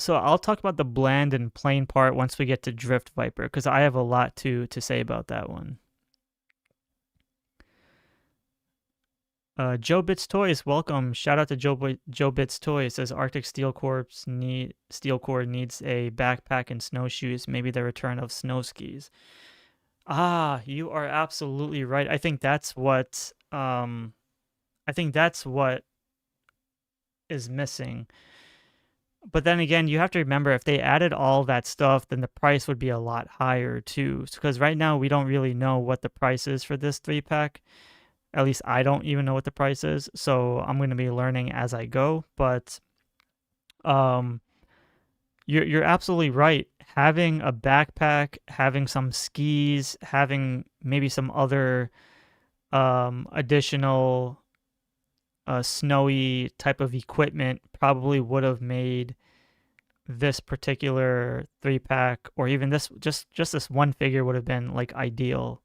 I'll talk about the bland and plain part once we get to Drift Viper, because I have a lot to say about that one. Joe Bits Toys, welcome. Shout out to Joe Bits Toys. Says Arctic Steel Core needs a backpack and snowshoes. Maybe the return of snow skis. Ah, you are absolutely right. I think that's what is missing. But then again, you have to remember, if they added all that stuff, then the price would be a lot higher too. Because right now we don't really know what the price is for this 3-pack. At least I don't even know what the price is. So I'm going to be learning as I go. But you're absolutely right. Having a backpack, having some skis, having maybe some other additional snowy type of equipment probably would have made this particular 3-pack, or even this just this one figure, would have been like ideal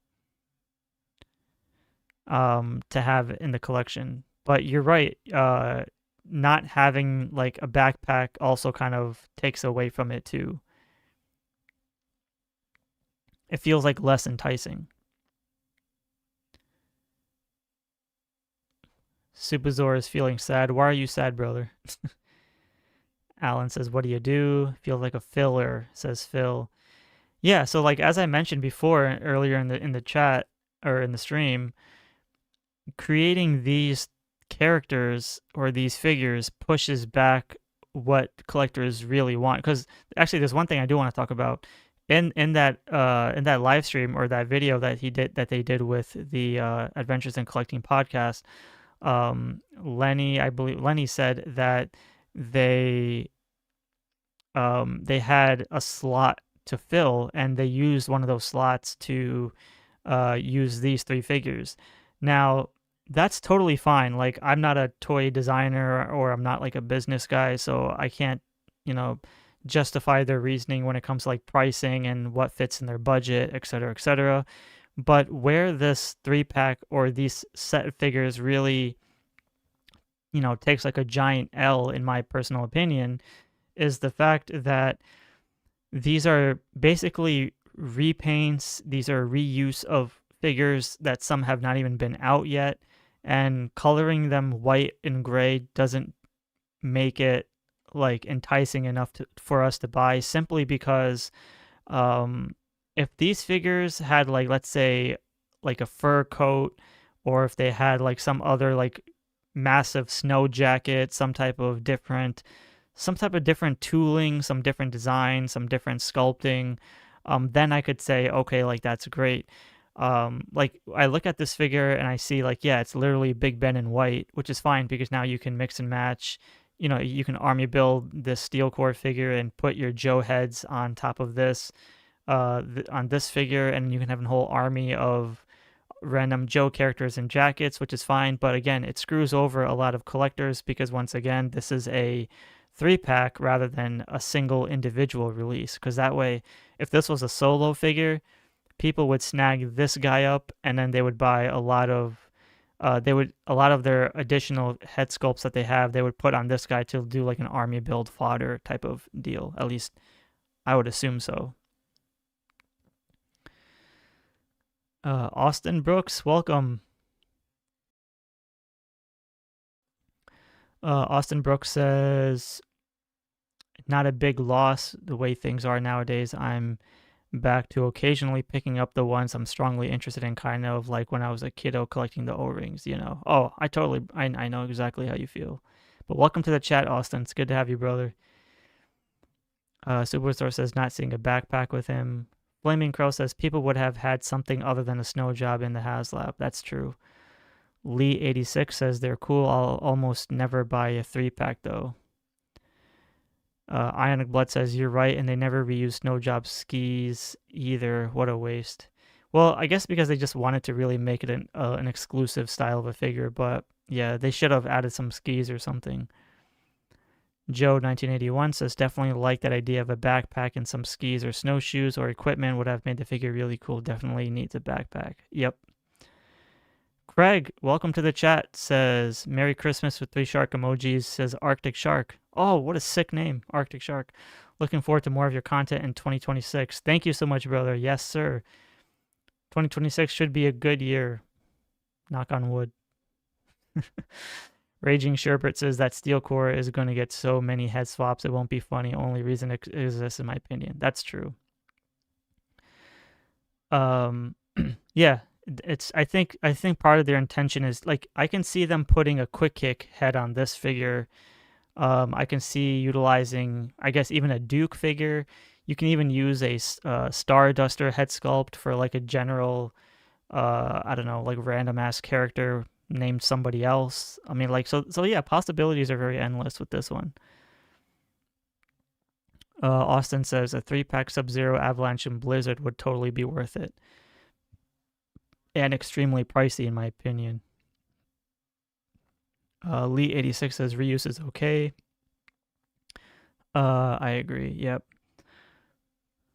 to have in the collection. But you're right, not having like a backpack also kind of takes away from it too. It feels like less enticing. Supazor is feeling sad. Why are you sad, brother? Alan says, what do you do? Feels like a filler, says Phil. Yeah, so like as I mentioned before earlier in the chat or in the stream, creating these characters or these figures pushes back what collectors really want. Because actually, there's one thing I do want to talk about in that live stream or that video that they did with the Adventures in Collecting podcast. I believe Lenny said that they they had a slot to fill, and they used one of those slots to use these three figures. Now, that's totally fine. Like, I'm not a toy designer, or I'm not like a business guy, so I can't, you know, justify their reasoning when it comes to like pricing and what fits in their budget, etc., etc. But where this 3-pack or these set figures really, takes like a giant L, in my personal opinion, is the fact that these are basically repaints, these are reuse of figures that some have not even been out yet, and coloring them white and gray doesn't make it like enticing enough for us to buy, simply because if these figures had, like, let's say like a fur coat, or if they had like some other like massive snow jacket, some type of different tooling, some different design, some different sculpting, then I could say, okay, like, that's great. Like, I look at this figure and I see, like, yeah, it's literally Big Ben in white, which is fine because now you can mix and match. You can army build this steel core figure and put your Joe heads on top of this, on this figure, and you can have a whole army of random Joe characters and jackets, which is fine. But again, it screws over a lot of collectors because, once again, this is a 3-pack rather than a single individual release. Because that way, if this was a solo figure, people would snag this guy up, and then they would buy a lot of their additional head sculpts that they have, they would put on this guy to do like an army build fodder type of deal. At least I would assume so. Austin Brooks, welcome. Austin Brooks says, not a big loss the way things are nowadays. I'm back to occasionally picking up the ones I'm strongly interested in, kind of like when I was a kiddo collecting the O-rings, Oh, I know exactly how you feel. But welcome to the chat, Austin. It's good to have you, brother. Superstore says, not seeing a backpack with him. Flaming Crow says, people would have had something other than a snow job in the Haslab. That's true. Lee86 says, they're cool. I'll almost never buy a 3-pack, though. Ionic Blood says, you're right, and they never reuse snow job skis either. What a waste. Well, I guess because they just wanted to really make it an exclusive style of a figure, but yeah, they should have added some skis or something. Joe1981 says, definitely like that idea of a backpack and some skis or snowshoes or equipment would have made the figure really cool. Definitely needs a backpack. Yep. Craig, welcome to the chat, says, Merry Christmas with 3 shark emojis, says Arctic Shark. Oh, what a sick name, Arctic Shark. Looking forward to more of your content in 2026. Thank you so much, brother. Yes, sir. 2026 should be a good year. Knock on wood. Raging Sherbert says that Steel Core is going to get so many head swaps it won't be funny. Only reason it exists, in my opinion. That's true. Yeah, I think part of their intention is, like, I can see them putting a quick kick head on this figure. I can see utilizing, I guess, even a Duke figure. You can even use a Star Duster head sculpt for like a general, I don't know, like random ass character named somebody else. I mean, like, so yeah, possibilities are very endless with this one. Austin says a 3-pack Sub-Zero, Avalanche, and Blizzard would totally be worth it. And extremely pricey, in my opinion. Lee86 says reuse is okay. I agree, yep.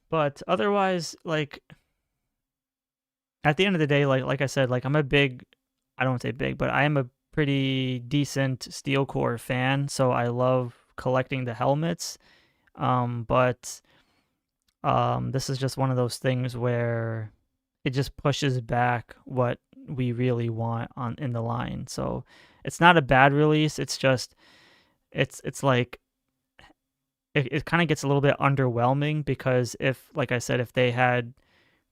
But otherwise, like, at the end of the day, like I said, like, I don't want to say big, but I am a pretty decent Steel Core fan, so I love collecting the helmets. But this is just one of those things where it just pushes back what we really want in the line. So it's not a bad release. It's just it's like it kind of gets a little bit underwhelming, because if, like I said, if they had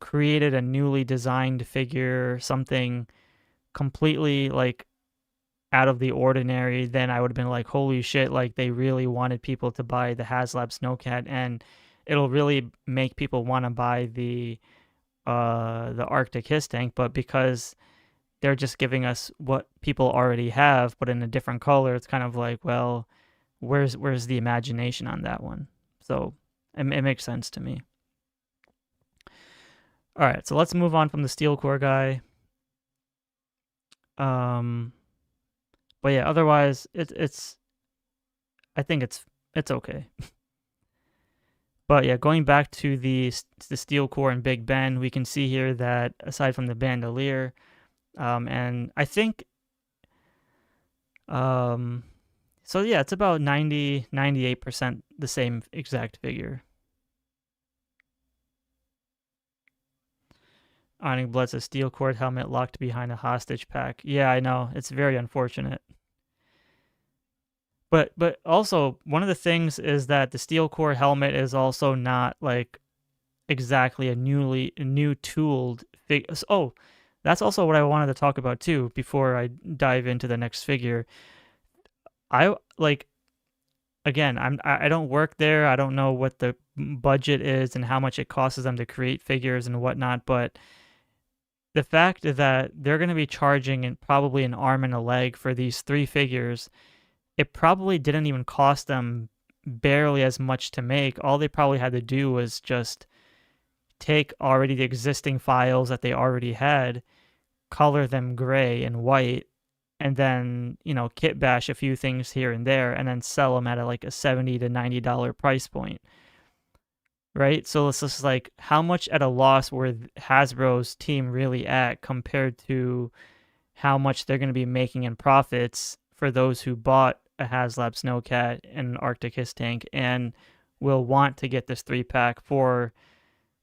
created a newly designed figure, something completely like out of the ordinary, then I would have been like, holy shit, like they really wanted people to buy the Haslab Snowcat, and it'll really make people want to buy the Arctic Hiss tank. But because they're just giving us what people already have, but in a different color, it's kind of like, well, where's the imagination on that one? So it makes sense to me. All right, so let's move on from the steel core guy. But yeah, otherwise it's I think it's okay. But yeah, going back to the steel core and Big Ben, we can see here that aside from the bandolier, and I think, so yeah, it's about 98% the same exact figure. Ironing Blood says steel cord helmet locked behind a hostage pack. Yeah, I know. It's very unfortunate. But also one of the things is that the steel core helmet is also not like exactly a new tooled figure. Oh, that's also what I wanted to talk about too before I dive into the next figure. I like, again, I don't work there. I don't know what the budget is and how much it costs them to create figures and whatnot, but the fact that they're going to be charging probably an arm and a leg for these 3 figures, it probably didn't even cost them barely as much to make. All they probably had to do was just take already the existing files that they already had, color them gray and white, and then, kit bash a few things here and there, and then sell them at like a $70 to $90 price point. Right? So it's just like, how much at a loss were Hasbro's team really at compared to how much they're going to be making in profits for those who bought a Haslab Snowcat and an Arctic Hiss tank and will want to get this 3-pack for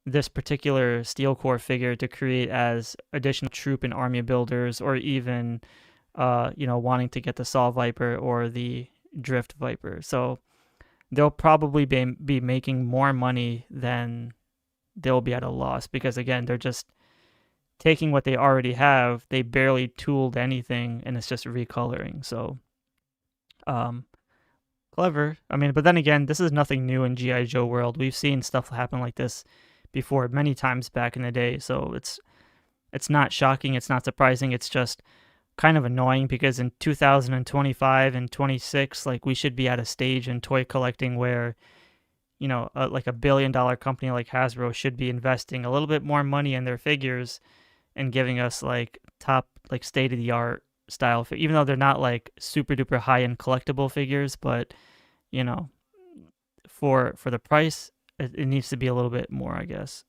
this particular steel core figure to create as additional troop and army builders, or even wanting to get the Saw Viper or the Drift Viper. So they'll probably be making more money than they'll be at a loss, because again, they're just taking what they already have. They barely tooled anything, and it's just recoloring. So clever. I mean, but then again, this is nothing new in GI Joe world. We've seen stuff happen like this before many times back in the day, so it's not shocking, it's not surprising. It's just kind of annoying, because in 2025 and 26, like, we should be at a stage in toy collecting where, like a $1 billion company like Hasbro should be investing a little bit more money in their figures and giving us like top, like, state of the art style, even though they're not like super duper high end collectible figures. But for the price, it needs to be a little bit more, I guess.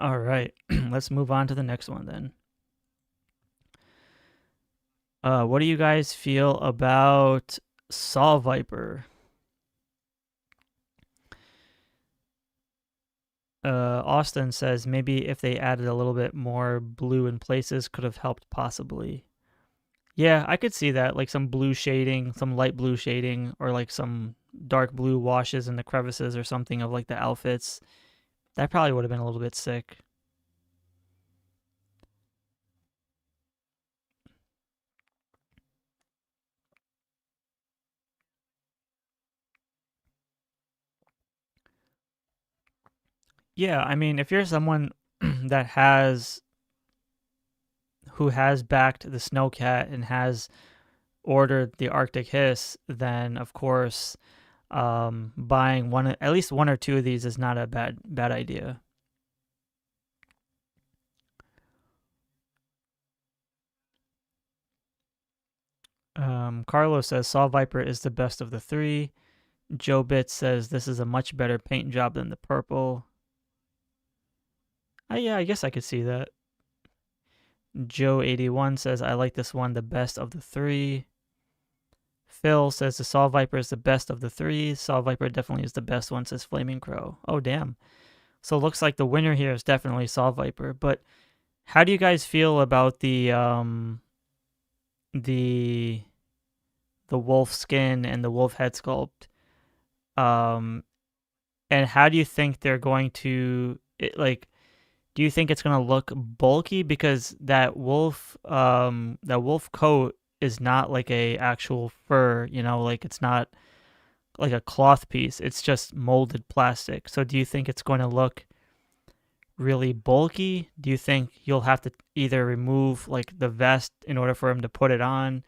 All right, let's move on to the next one then. What do you guys feel about Saw Viper? Austin says maybe if they added a little bit more blue in places could have helped possibly. Yeah, I could see that, like some blue shading, some light blue shading, or like some dark blue washes in the crevices or something of like the outfits. That probably would have been a little bit sick. Yeah, I mean, if you're someone that who has backed the Snowcat and has ordered the Arctic Hiss, then of course, buying at least one or two of these is not a bad idea. Carlos says Saw Viper is the best of the 3. Joe Bit says this is a much better paint job than the purple. Yeah, I guess I could see that. Joe81 says I like this one the best of the 3. Phil says the Saw Viper is the best of the 3. Saw Viper definitely is the best one, says Flaming Crow. Oh, damn. So it looks like the winner here is definitely Saw Viper. But how do you guys feel about the wolf skin and the wolf head sculpt? And how do you think they're going to, do you think it's gonna look bulky because that wolf coat is not like a actual fur, like it's not like a cloth piece. It's just molded plastic. So do you think it's going to look really bulky? Do you think you'll have to either remove like the vest in order for him to put it on?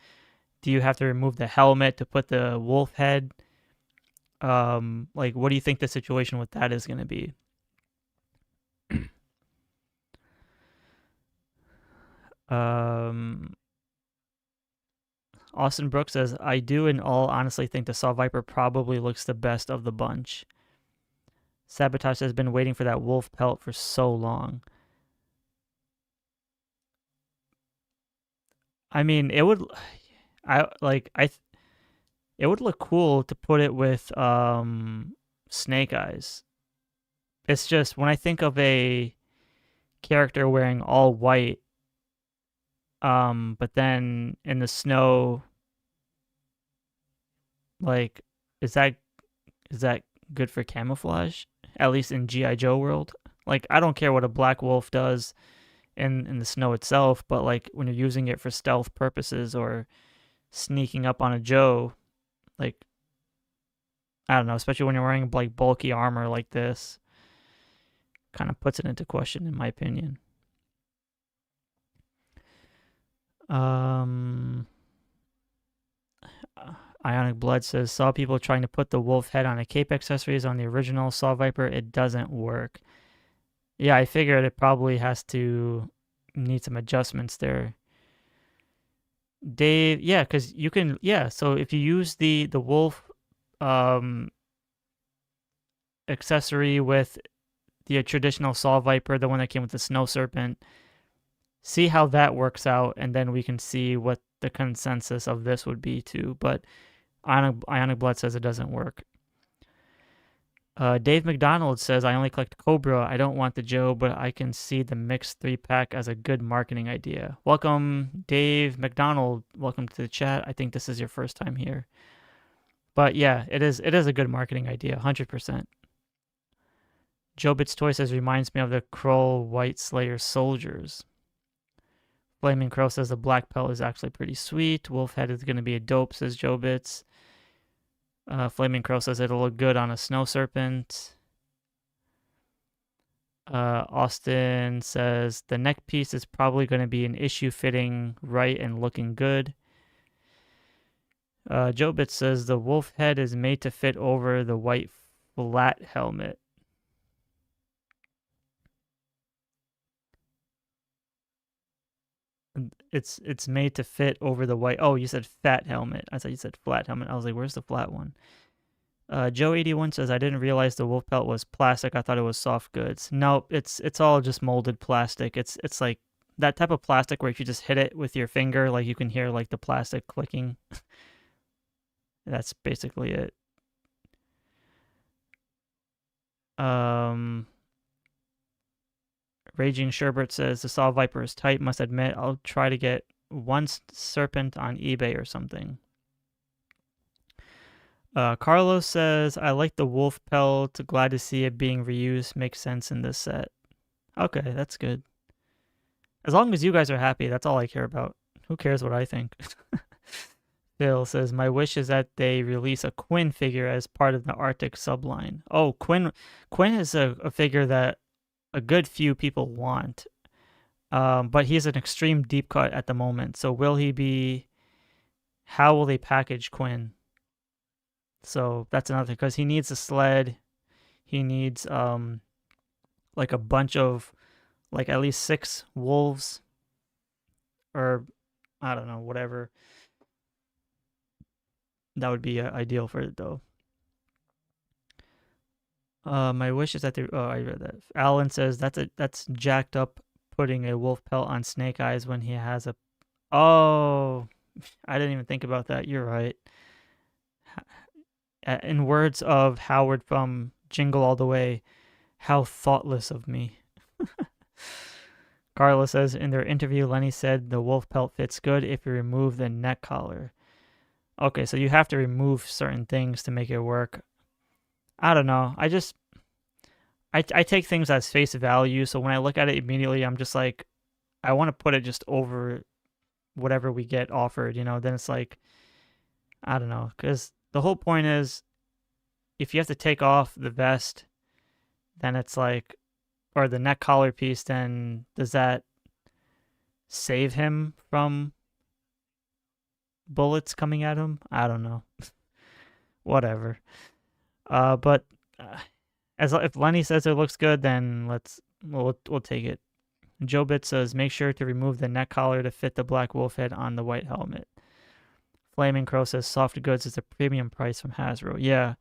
Do you have to remove the helmet to put the wolf head? Like what do you think the situation with that is going to be? Um, Austin Brooks says, I do in all honestly think the Saw Viper probably looks the best of the bunch. Sabotage has been waiting for that wolf pelt for so long. I mean, it would, it would look cool to put it with Snake Eyes. It's just when I think of a character wearing all white, but then in the snow, like, is that good for camouflage? At least in GI Joe world. Like, I don't care what a black wolf does in the snow itself, but like when you're using it for stealth purposes or sneaking up on a Joe, like I don't know, especially when you're wearing like bulky armor like this, kind of puts it into question in my opinion. Ionic Blood says, saw people trying to put the wolf head on a cape accessories on the original Saw Viper. It doesn't work. Yeah, I figured it probably has to need some adjustments there. Dave, yeah, because you can, yeah, so if you use the wolf accessory with the traditional Saw Viper, the one that came with the Snow Serpent, see how that works out, and then we can see what the consensus of this would be too. But Ionic Blood says it doesn't work. Dave McDonald says, I only collect Cobra. I don't want the Joe, but I can see the mixed 3-pack as a good marketing idea. Welcome, Dave McDonald. Welcome to the chat. I think this is your first time here. But yeah, it is a good marketing idea, 100%. Jobit's Toy says, reminds me of the Krull White Slayer soldiers. Flaming Crow says the black pelt is actually pretty sweet. Wolf head is going to be a dope, says Jobits. Flaming Crow says it'll look good on a Snow Serpent. Austin says the neck piece is probably going to be an issue fitting right and looking good. Jobit says the wolf head is made to fit over the white flat helmet. It's made to fit over the white. Oh, you said fat helmet. I thought you said flat helmet. I was like, where's the flat one? Joe81 says, I didn't realize the wolf pelt was plastic. I thought it was soft goods. Nope, it's all just molded plastic. It's like that type of plastic where if you just hit it with your finger, like you can hear like the plastic clicking. That's basically it. Raging Sherbert says the Saw Viper is tight. Must admit, I'll try to get one serpent on eBay or something. Carlos says, I like the wolf pelt. Glad to see it being reused. Makes sense in this set. Okay, that's good. As long as you guys are happy, that's all I care about. Who cares what I think? Phil says, my wish is that they release a Quinn figure as part of the Arctic subline. Oh, Quinn is a figure that a good few people want. But he's an extreme deep cut at the moment. So will he be... How will they package Quinn? So that's another thing, because he needs a sled. He needs like a bunch of, like at least 6 wolves. Or, I don't know, whatever. That would be ideal for it, though. My wish is that they... Oh, I read that. Alan says that's jacked up putting a wolf pelt on Snake Eyes when he has a... Oh, I didn't even think about that. You're right. In words of Howard from Jingle All the Way, how thoughtless of me. Carla says, in their interview, Lenny said the wolf pelt fits good if you remove the neck collar. Okay, so you have to remove certain things to make it work. I don't know. I take things as face value, so when I look at it immediately, I'm just like, I want to put it just over whatever we get offered, then it's like, I don't know, because the whole point is, if you have to take off the vest, then it's like, or the neck collar piece, then does that save him from bullets coming at him? I don't know. Whatever. But if Lenny says it looks good, then we'll take it. JoeBit says, make sure to remove the neck collar to fit the black wolf head on the white helmet. Flaming Crow says, soft goods is a premium price from Hasbro. Yeah.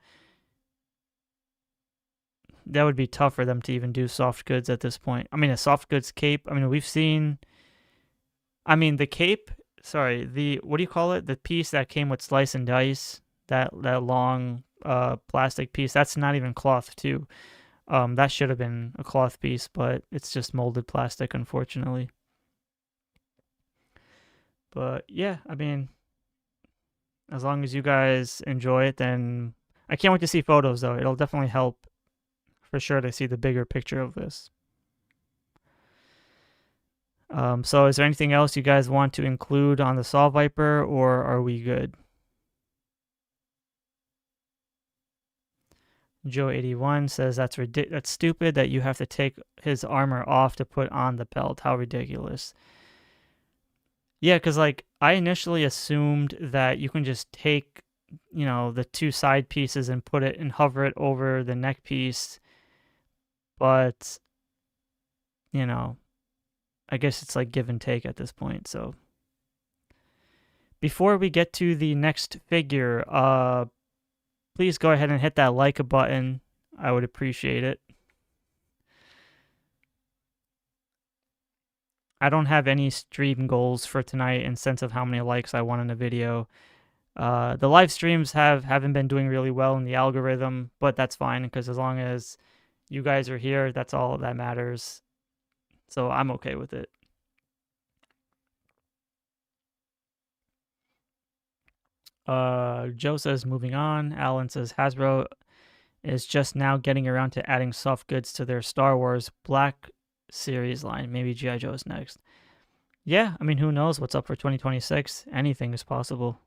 That would be tough for them to even do soft goods at this point. I mean, a soft goods cape. I mean, we've seen. I mean, the cape. Sorry, what do you call it? The piece that came with slice and dice. That long plastic piece. That's not even cloth too. That should have been a cloth piece, but it's just molded plastic, unfortunately. But yeah, I mean, as long as you guys enjoy it, then I can't wait to see photos though. It'll definitely help for sure to see the bigger picture of this. So is there anything else you guys want to include on the Saw Viper, or are we good? Joe81 says that's stupid that you have to take his armor off to put on the belt. How ridiculous. Yeah, because like I initially assumed that you can just take, the two side pieces and put it and hover it over the neck piece. But, I guess it's like give and take at this point. So before we get to the next figure, please go ahead and hit that like button. I would appreciate it. I don't have any stream goals for tonight in sense of how many likes I want in a video. The live streams haven't been doing really well in the algorithm, but that's fine because as long as you guys are here, that's all that matters. So I'm okay with it. Joe says, moving on. Alan says, Hasbro is just now getting around to adding soft goods to their Star Wars Black Series line. Maybe G.I. Joe is next. Yeah, I mean, who knows what's up for 2026? Anything is possible.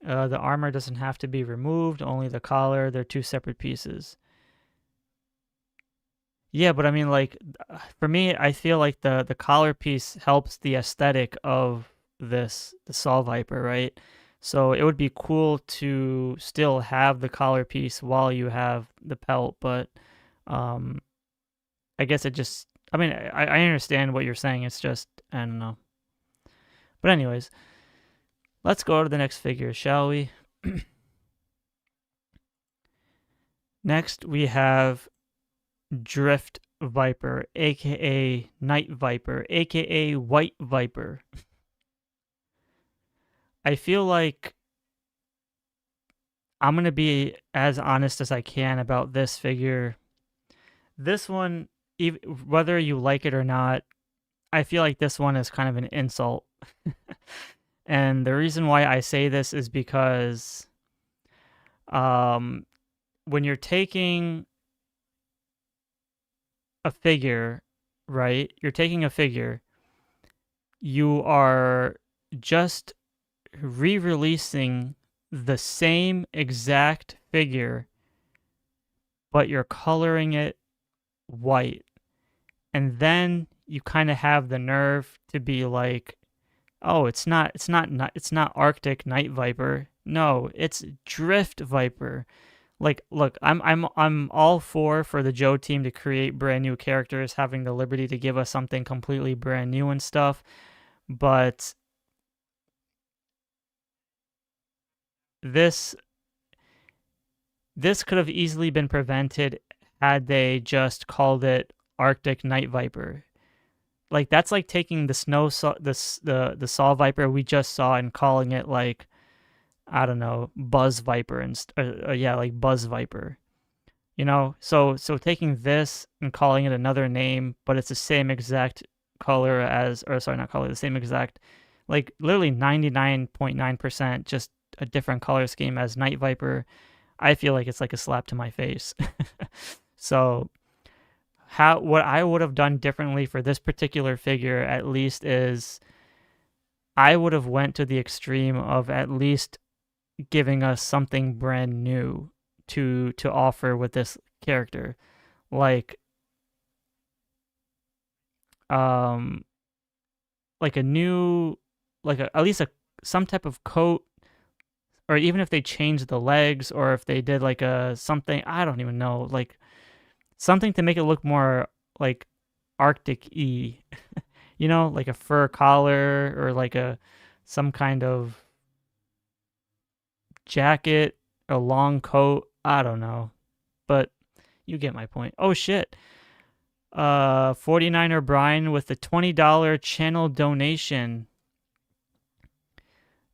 The armor doesn't have to be removed, only the collar. They're two separate pieces. Yeah, but I mean, like, for me, I feel like the collar piece helps the aesthetic of the Saw Viper, right? So it would be cool to still have the collar piece while you have the pelt, but I guess it just, I mean, I understand what you're saying. It's just, I don't know. But anyways, let's go to the next figure, shall we? Next, we have Drift Viper, aka Night Viper, aka White Viper. I feel like I'm going to be as honest as I can about this figure. This one, whether you like it or not, I feel like this one is kind of an insult. And the reason why I say this is because when you're taking a figure, right? You're taking a figure, you are just re-releasing the same exact figure, but you're coloring it white. And then you kind of have the nerve to be like, oh, it's not Arctic Night Viper. No, it's Drift Viper. Like, look, I'm all for the Joe team to create brand new characters, having the liberty to give us something completely brand new and stuff. But this could have easily been prevented had they just called it Arctic Night Viper. Like, that's like taking the Saw Viper we just saw and calling it, like, I don't know, Buzz Viper like Buzz Viper. So taking this and calling it another name, but it's the same exact color the same exact, like literally 99.9% just a different color scheme as Night Viper. I feel like it's like a slap to my face. So what I would have done differently for this particular figure at least is I would have went to the extreme of at least giving us something brand new to offer with this character, like um like a new, like at least some type of coat, or even if they changed the legs, or if they did like a something, I don't even know, like something to make it look more like Arctic-y, like a fur collar, or like some kind of jacket, a long coat. I don't know, but you get my point. Oh shit. 49er Brian with the $20 channel donation.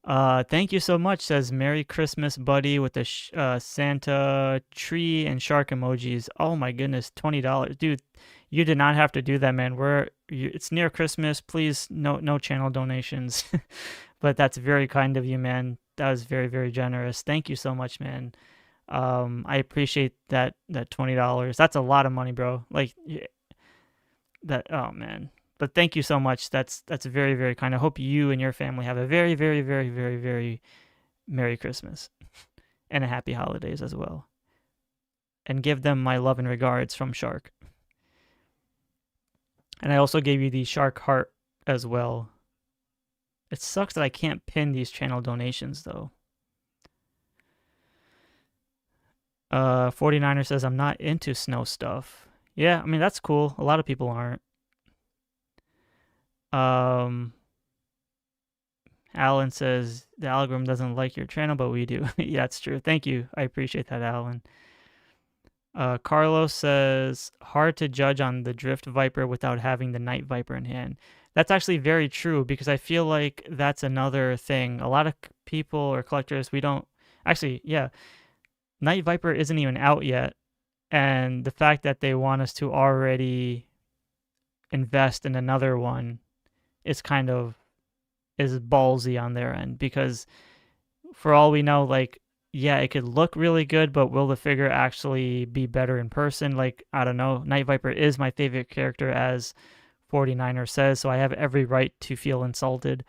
Thank you so much, says Merry Christmas, buddy, with the Santa tree and shark emojis. Oh my goodness, $20. Dude, you did not have to do that, man. It's near Christmas. Please, no channel donations. But that's very kind of you, man. That was very, very generous. Thank you so much, man. I appreciate that $20. That's a lot of money, bro. Like that. Oh man. But thank you so much. That's very, very kind. I hope you and your family have a very, very, very, very, very Merry Christmas and a Happy Holidays as well. And give them my love and regards from Shark. And I also gave you the Shark heart as well. It sucks that I can't pin these channel donations though. 49er says I'm not into snow stuff. Yeah, I mean that's cool. A lot of people aren't. Alan says the algorithm doesn't like your channel, but we do. Yeah, that's true. Thank you. I appreciate that, Alan. Carlos says hard to judge on the Drift Viper without having the Night Viper in hand. That's actually very true, because I feel like that's another thing. A lot of people or collectors, we don't actually, yeah, Night Viper isn't even out yet, and the fact that they want us to already invest in another one is ballsy on their end, because for all we know, like, yeah, it could look really good, but will the figure actually be better in person? Like, I don't know. Night Viper is my favorite character, as 49er says, so I have every right to feel insulted.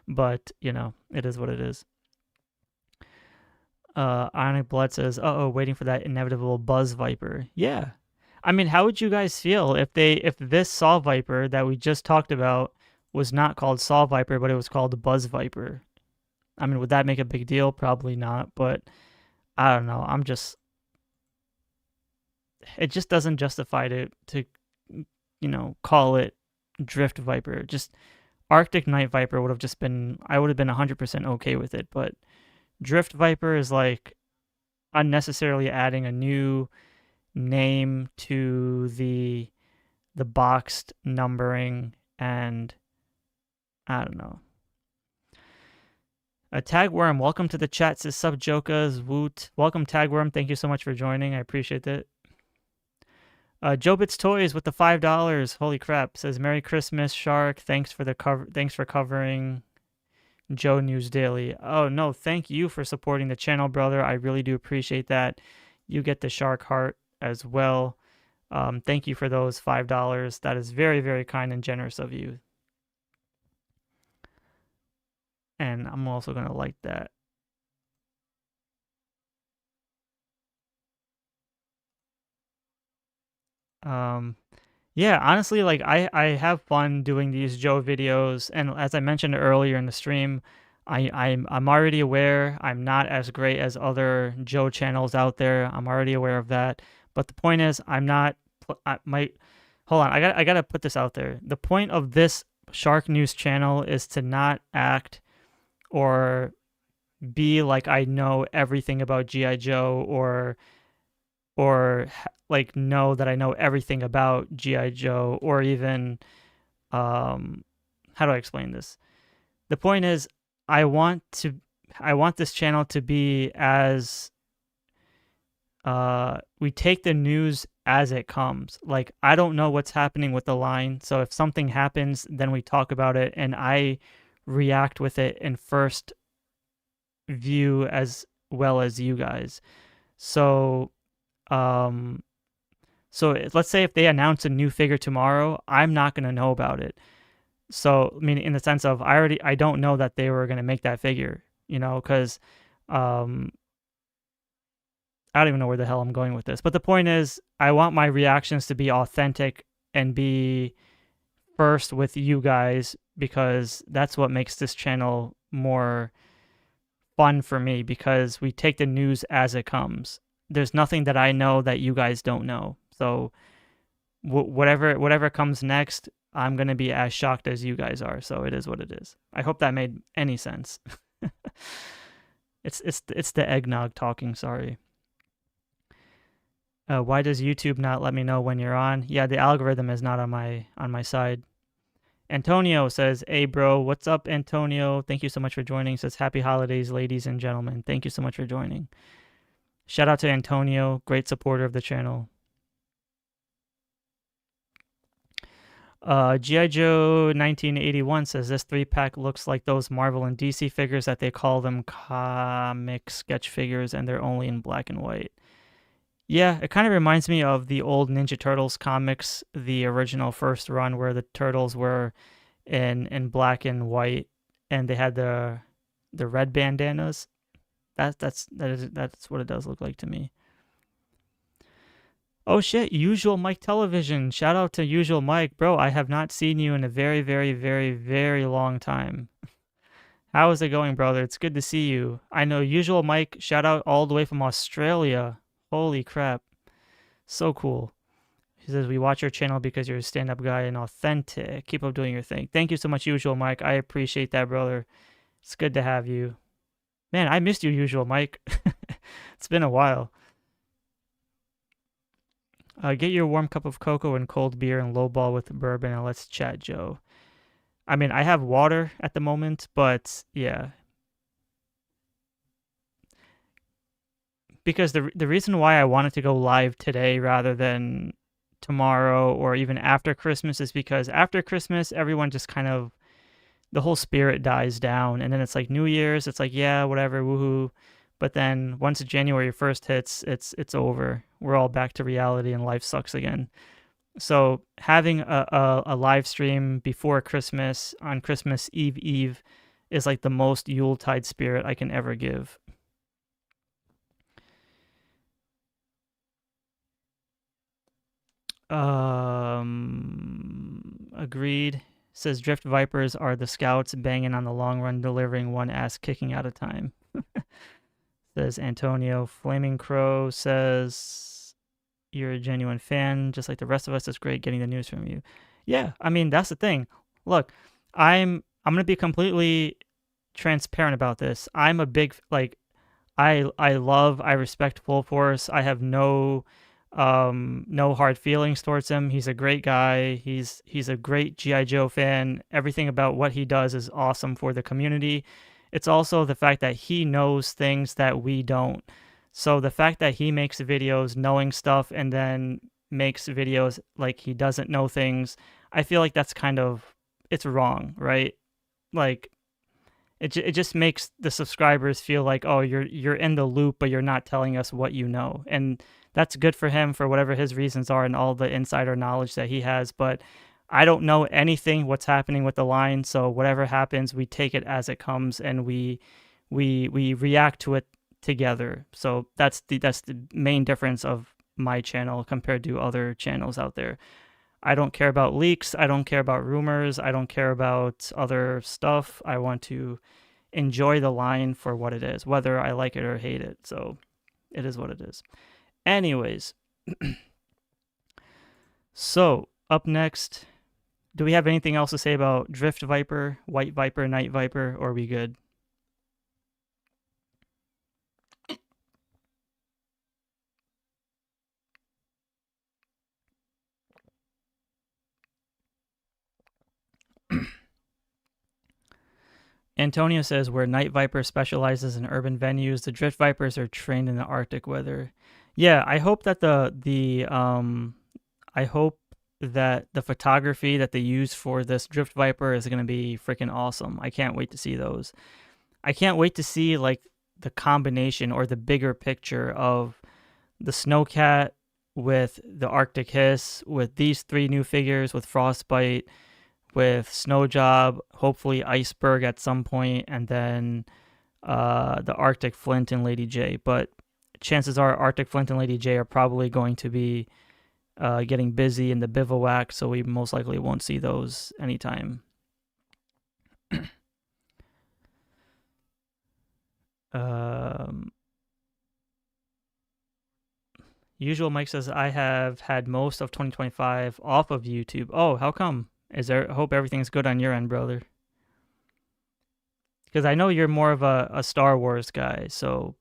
But, it is what it is. Ionic Blood says, waiting for that inevitable Buzz Viper. Yeah. I mean, how would you guys feel if this Saw Viper that we just talked about was not called Saw Viper, but it was called Buzz Viper? I mean, would that make a big deal? Probably not, but I don't know. It just doesn't justify to call it Drift Viper. Just Arctic Night Viper would have just been, I would have been 100% okay with it, but Drift Viper is like unnecessarily adding a new name to the boxed numbering, and I don't know. Tagworm, welcome to the chat, says sub Jokas, woot. Welcome, Tagworm. Thank you so much for joining. I appreciate it. Jobits Toys with the $5. Holy crap. Says Merry Christmas, Shark. Thanks for covering Joe News Daily. Oh no, thank you for supporting the channel, brother. I really do appreciate that. You get the Shark heart as well. Thank you for those $5. That is very, very kind and generous of you. And I'm also going to like that. Yeah, honestly, like I have fun doing these Joe videos, and as I mentioned earlier in the stream, I'm already aware I'm not as great as other Joe channels out there. I'm already aware of that. But the point is, hold on, I gotta put this out there. The point of this SHARKNEWZ channel is to not act or be like I know everything about G.I. Joe, or like know that I know everything about G.I. Joe, or even how do I explain this? The point is, I want this channel to be as we take the news as it comes. Like, I don't know what's happening with the line, so if something happens, then we talk about it, and I react with it in first view as well as you guys. So, let's say if they announce a new figure tomorrow, I'm not going to know about it. So, I mean, in the sense of I don't know that they were going to make that figure, because I don't even know where the hell I'm going with this. But the point is, I want my reactions to be authentic and be first with you guys, because that's what makes this channel more fun for me, because we take the news as it comes. There's nothing that I know that you guys don't know. So whatever comes next, I'm going to be as shocked as you guys are. So it is what it is. I hope that made any sense. It's the eggnog talking, sorry. Why does YouTube not let me know when you're on? Yeah, the algorithm is not on my side. Antonio says, "Hey bro, what's up, Antonio? Thank you so much for joining." Says, "Happy holidays, ladies and gentlemen." Thank you so much for joining. Shout out to Antonio, great supporter of the channel. GIJOE 1981 says, "This 3-pack looks like those Marvel and DC figures that they call them comic sketch figures, and they're only in black and white." Yeah, it kind of reminds me of the old Ninja Turtles comics, the original first run where the turtles were in black and white, and they had the red bandanas. That's what it does look like to me. Oh shit, Usual Mike Television. Shout out to Usual Mike. Bro, I have not seen you in a very, very, very, very long time. How is it going, brother? It's good to see you. I know Usual Mike, shout out all the way from Australia. Holy crap. So cool. He says, "We watch your channel because you're a stand-up guy and authentic. Keep up doing your thing." Thank you so much, Usual Mike. I appreciate that, brother. It's good to have you. Man, I missed you, Usual Mike. It's been a while. Get your warm cup of cocoa and cold beer and lowball with bourbon, and let's chat, Joe. I mean, I have water at the moment, but yeah. Because the reason why I wanted to go live today rather than tomorrow or even after Christmas is because after Christmas, everyone just kind of, the whole spirit dies down. And then it's like New Year's, it's like, yeah, whatever, woohoo. But then once January 1st hits, it's over. We're all back to reality and life sucks again. So having a live stream before Christmas on Christmas Eve is like the most Yuletide spirit I can ever give. Agreed. Says Drift Vipers are the scouts banging on the long run, delivering one ass kicking at a time. Says Antonio. Flaming Crow says, "You're a genuine fan, just like the rest of us. It's great getting the news from you." Yeah, I mean, that's the thing. Look, I'm gonna be completely transparent about this. I'm a big, like, I respect Full Force. I have no hard feelings towards him. He's a great guy. He's a great G.I. Joe fan. Everything about what he does is awesome for the community. It's also the fact that he knows things that we don't. So the fact that he makes videos knowing stuff and then makes videos like he doesn't know things, I feel like that's kind of, it's wrong, right? Like, it just makes the subscribers feel like, oh, you're in the loop, but you're not telling us what you know. And that's good for him for whatever his reasons are and all the insider knowledge that he has. But I don't know anything what's happening with the line. So whatever happens, we take it as it comes and we react to it together. So that's the main difference of my channel compared to other channels out there. I don't care about leaks. I don't care about rumors. I don't care about other stuff. I want to enjoy the line for what it is, whether I like it or hate it. So it is what it is. Anyways, so up next, do we have anything else to say about Drift Viper, White Viper, Night Viper, or are we good? Antonio says, where Night Viper specializes in urban venues, the Drift Vipers are trained in the Arctic weather. Yeah, I hope that the photography that they use for this Drift Viper is going to be freaking awesome. I can't wait to see those. I can't wait to see like the combination or the bigger picture of the Snowcat with the Arctic Hiss, with these 3 new figures, with Frostbite, with Snowjob, hopefully Iceberg at some point, and then the Arctic Flint and Lady Jaye. But chances are Arctic Flint and Lady Jaye are probably going to be getting busy in the Bivouac, so we most likely won't see those anytime. Usual Mike says, I have had most of 2025 off of YouTube. Oh, how come? I hope everything's good on your end, brother. Because I know you're more of a Star Wars guy, so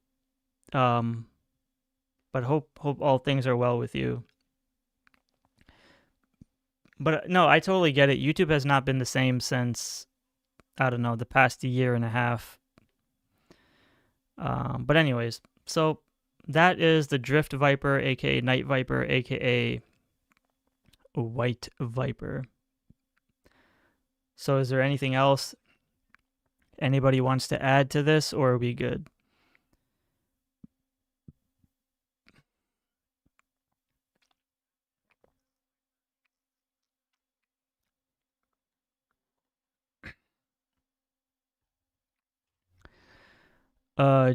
but hope all things are well with you. But no, I totally get it. YouTube has not been the same since, I don't know, the past year and a half. But anyways, so that is the Drift Viper, aka Night Viper, aka White Viper. So is there anything else anybody wants to add to this, or are we good?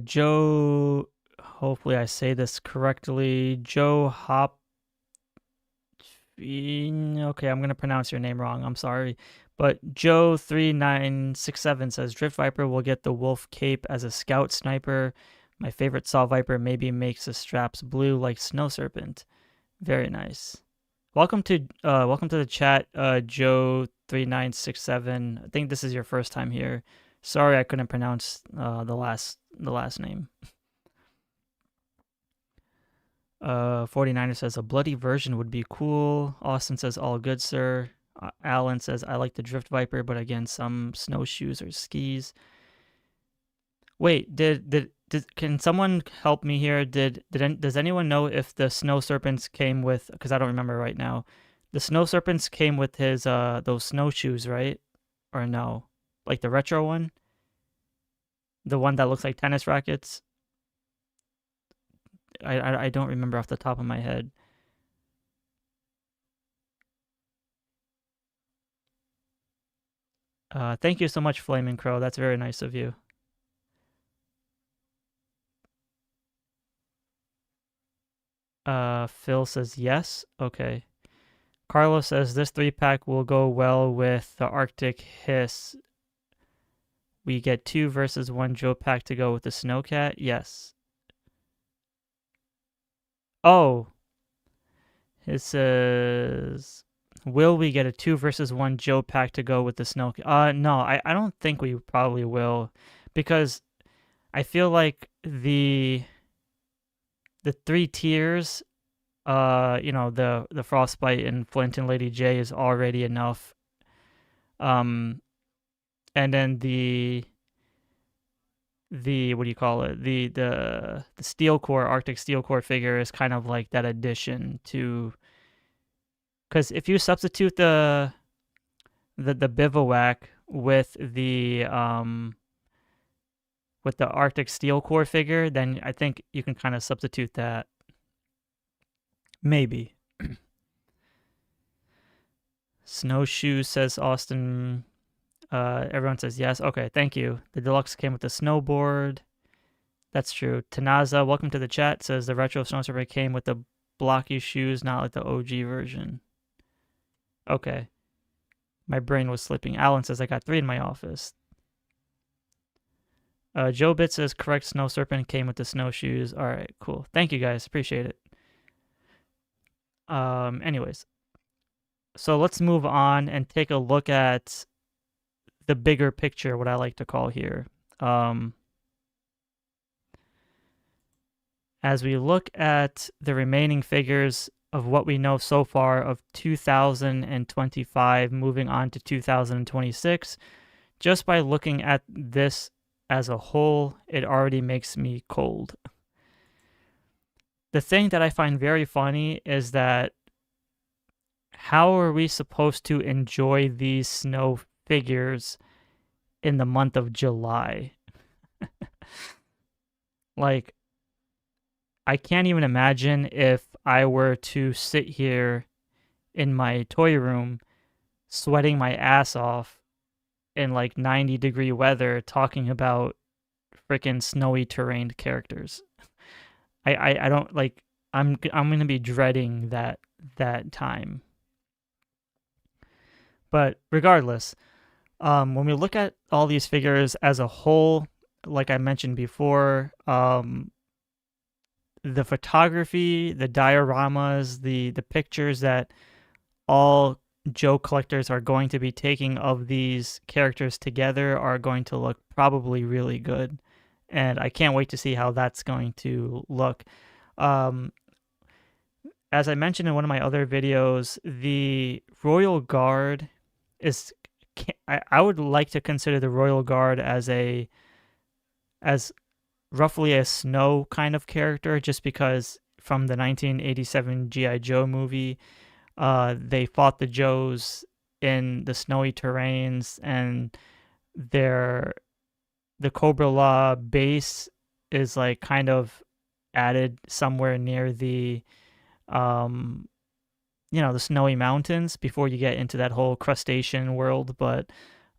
Joe, hopefully I say this correctly. Joe Hop. Okay, I'm going to pronounce your name wrong. I'm sorry. But Joe3967 says Drift Viper will get the Wolf Cape as a scout sniper. My favorite Saw Viper maybe makes the straps blue like Snow Serpent. Very nice. Welcome to the chat, Joe3967. I think this is your first time here. Sorry I couldn't pronounce the last name. 49er says a bloody version would be cool. Austin says all good, sir. Alan says I like the Drift Viper, but again, some snowshoes or skis. Wait, can someone help me here? Does anyone know if the Snow Serpents came with? Because I don't remember right now. The Snow Serpents came with his those snowshoes, right? Or no? Like the retro one? The one that looks like tennis rackets? I don't remember off the top of my head. Thank you so much, Flaming Crow. That's very nice of you. Phil says yes. Okay. Carlos says this 3-pack will go well with the Arctic Hiss. We get 2 versus 1 Joe pack to go with the Snowcat. Yes. Oh. It says, will we get a 2 versus 1 Joe pack to go with the Snowcat? No, I don't think we probably will, because I feel like the 3 tiers, the Frostbite and Flint and Lady Jaye is already enough. And then the what do you call it? The Steel Core, Arctic Steel Core figure is kind of like that addition to, because if you substitute the Bivouac with the Arctic Steel Core figure, then I think you can kind of substitute that. Maybe. Snowshoe, says Austin. Everyone says yes. Okay, thank you. The deluxe came with the snowboard. That's true. Tanaza, welcome to the chat, says the retro Snow Serpent came with the blocky shoes, not like the OG version. Okay. My brain was slipping. Alan says I got 3 in my office. Joe Bit says correct, Snow Serpent came with the snowshoes. All right, cool. Thank you guys. Appreciate it. Anyways. So let's move on and take a look at the bigger picture, what I like to call here. As we look at the remaining figures of what we know so far of 2025 moving on to 2026, just by looking at this as a whole, it already makes me cold. The thing that I find very funny is that how are we supposed to enjoy these snow figures in the month of July? Like, I can't even imagine if I were to sit here in my toy room sweating my ass off in like 90-degree weather talking about freaking snowy terrain characters. I don't like I'm going to be dreading that time. But regardless, when we look at all these figures as a whole, like I mentioned before, the photography, the dioramas, the pictures that all Joe collectors are going to be taking of these characters together are going to look probably really good. And I can't wait to see how that's going to look. Um, as I mentioned in one of my other videos, the Royal Guard is I would like to consider the Royal Guard as roughly a Snow kind of character, just because from the 1987 GI Joe movie, they fought the Joes in the snowy terrains, and the Cobra Law base is like kind of added somewhere near the the snowy mountains before you get into that whole crustacean world. But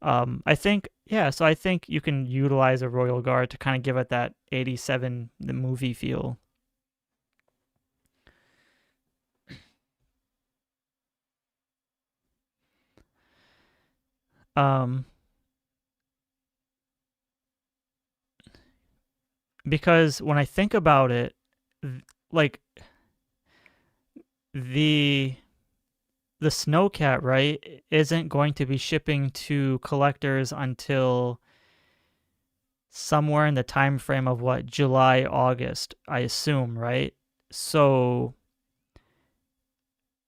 I think, yeah, so I think you can utilize a Royal Guard to kind of give it that 87 the movie feel. Um, because when I think about it, like the Snowcat, right, isn't going to be shipping to collectors until somewhere in the time frame of what, July, August, I assume, right? So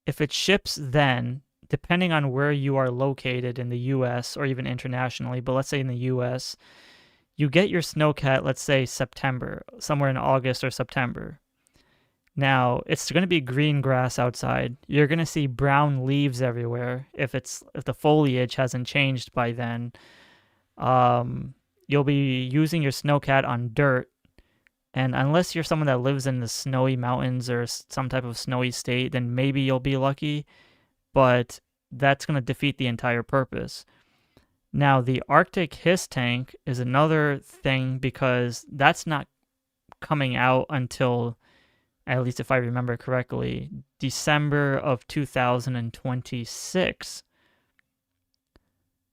if it ships then, depending on where you are located in the US or even internationally, but let's say in the US, you get your Snowcat, let's say September, somewhere in August or September. Now, it's going to be green grass outside. You're going to see brown leaves everywhere if the foliage hasn't changed by then. You'll be using your Snowcat on dirt, and unless you're someone that lives in the snowy mountains or some type of snowy state, then maybe you'll be lucky, but that's going to defeat the entire purpose. Now, the Arctic Hiss tank is another thing because that's not coming out until, at least if I remember correctly, December of 2026.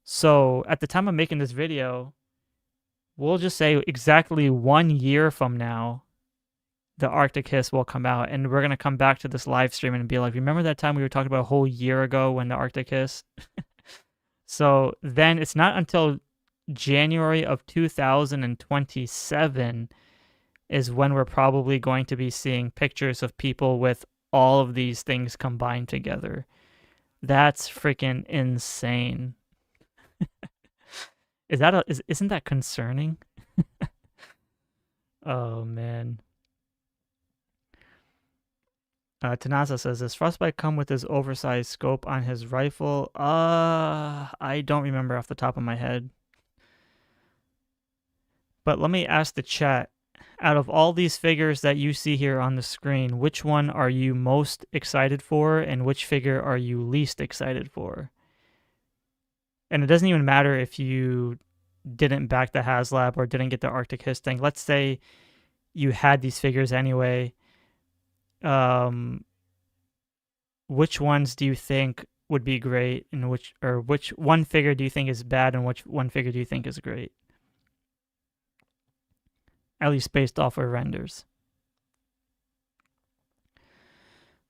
So at the time of making this video, we'll just say exactly 1 year from now, the Arctic Hiss will come out, and we're going to come back to this live stream and be like, remember that time we were talking about a whole year ago when the Arctic Hiss? So then it's not until January of 2027 is when we're probably going to be seeing pictures of people with all of these things combined together. That's freaking insane. Isn't that concerning? Oh man. Tanasa says, does Frostbite come with his oversized scope on his rifle? I don't remember off the top of my head. But let me ask the chat, out of all these figures that you see here on the screen, which one are you most excited for, and which figure are you least excited for? And it doesn't even matter if you didn't back the Haslab or didn't get the Arctic Hiss thing. Let's say you had these figures anyway. Which ones do you think would be great, and which one figure do you think is bad, and which one figure do you think is great? At least based off of renders.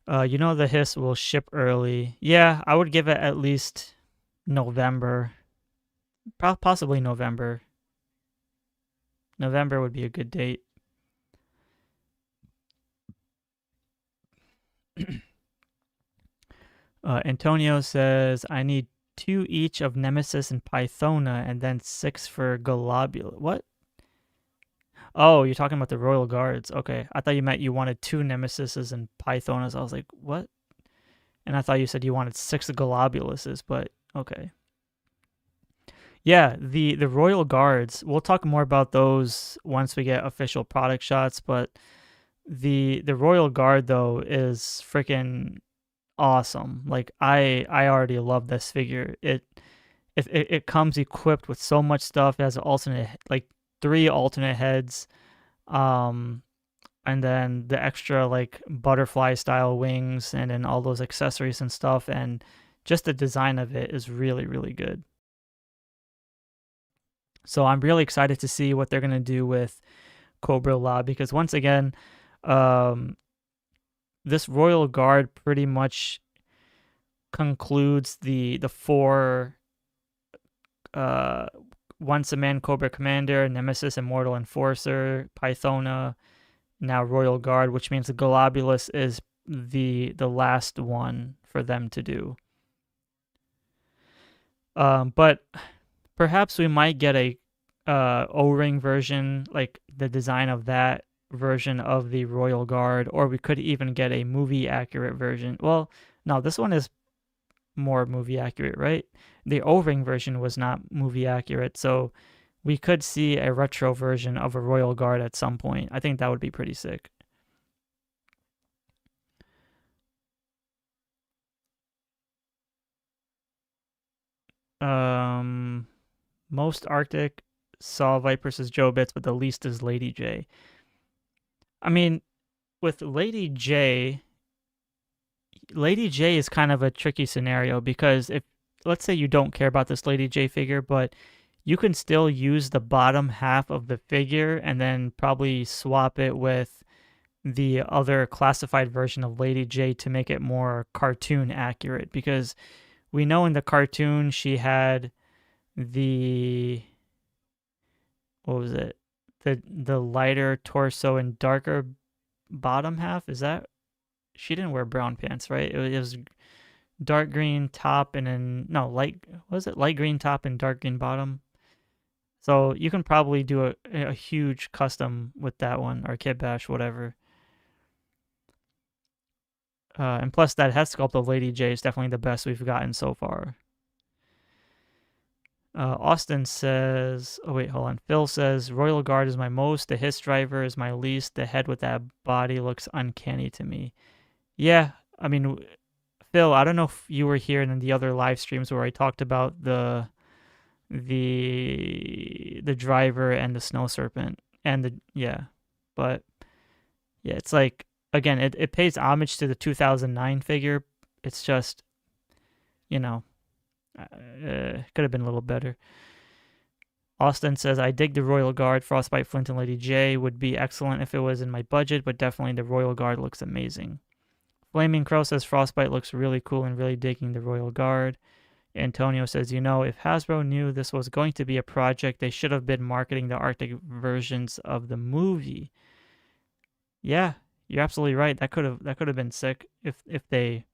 The Hiss will ship early. Yeah, I would give it at least November. Possibly November. November would be a good date. Antonio says, I need 2 each of Nemesis and Pythona, and then 6 for Globula. What? Oh, you're talking about the Royal Guards. Okay. I thought you meant you wanted 2 Nemesises and Pythonas. I was like, what? And I thought you said you wanted 6 Globuluses, but okay. Yeah, the Royal Guards. We'll talk more about those once we get official product shots, but the Royal Guard though is freaking awesome. Like I already love this figure. It comes equipped with so much stuff. It has alternate like 3 alternate heads, um, and then the extra like butterfly style wings, and then all those accessories and stuff. And just the design of it is really really good. So I'm really excited to see what they're gonna do with Cobra La, because once again, um, this Royal Guard pretty much concludes the 4 uh, once a man Cobra Commander, Nemesis Immortal Enforcer, Pythona, now Royal Guard, which means the Globulus is the last one for them to do. But perhaps we might get a O-ring version, like the design of that version of the Royal Guard, or we could even get a movie accurate version. Well, no, this one is more movie accurate, right? The O-ring version was not movie accurate, so we could see a retro version of a Royal Guard at some point. I think that would be pretty sick. Most Arctic saw Vipers as Joe Bits, but the least is Lady Jaye. I mean, with Lady Jaye is kind of a tricky scenario, because if, let's say you don't care about this Lady Jaye figure, but you can still use the bottom half of the figure and then probably swap it with the other classified version of Lady Jaye to make it more cartoon accurate, because we know in the cartoon she had the, what was it? The lighter torso and darker bottom half. Is that, she didn't wear brown pants, right? It was dark green top and then no, light, was it light green top and dark green bottom? So you can probably do a huge custom with that one, or kit bash, whatever. And plus that head sculpt of Lady Jaye is definitely the best we've gotten so far. Austin says, oh wait, hold on. Phil says, Royal Guard is my most, the Hiss Driver is my least, the head with that body looks uncanny to me. Yeah, I mean, Phil, I don't know if you were here in the other live streams where I talked about the driver and the snow serpent and the, yeah, but yeah, it's like, again, it pays homage to the 2009 figure. It's just, you know, could have been a little better. Austin says, I dig the Royal Guard. Frostbite, Flint, and Lady Jaye would be excellent if it was in my budget, but definitely the Royal Guard looks amazing. Flaming Crow says, Frostbite looks really cool and really digging the Royal Guard. Antonio says, you know, if Hasbro knew this was going to be a project, they should have been marketing the Arctic versions of the movie. Yeah, you're absolutely right. That could have been sick if they.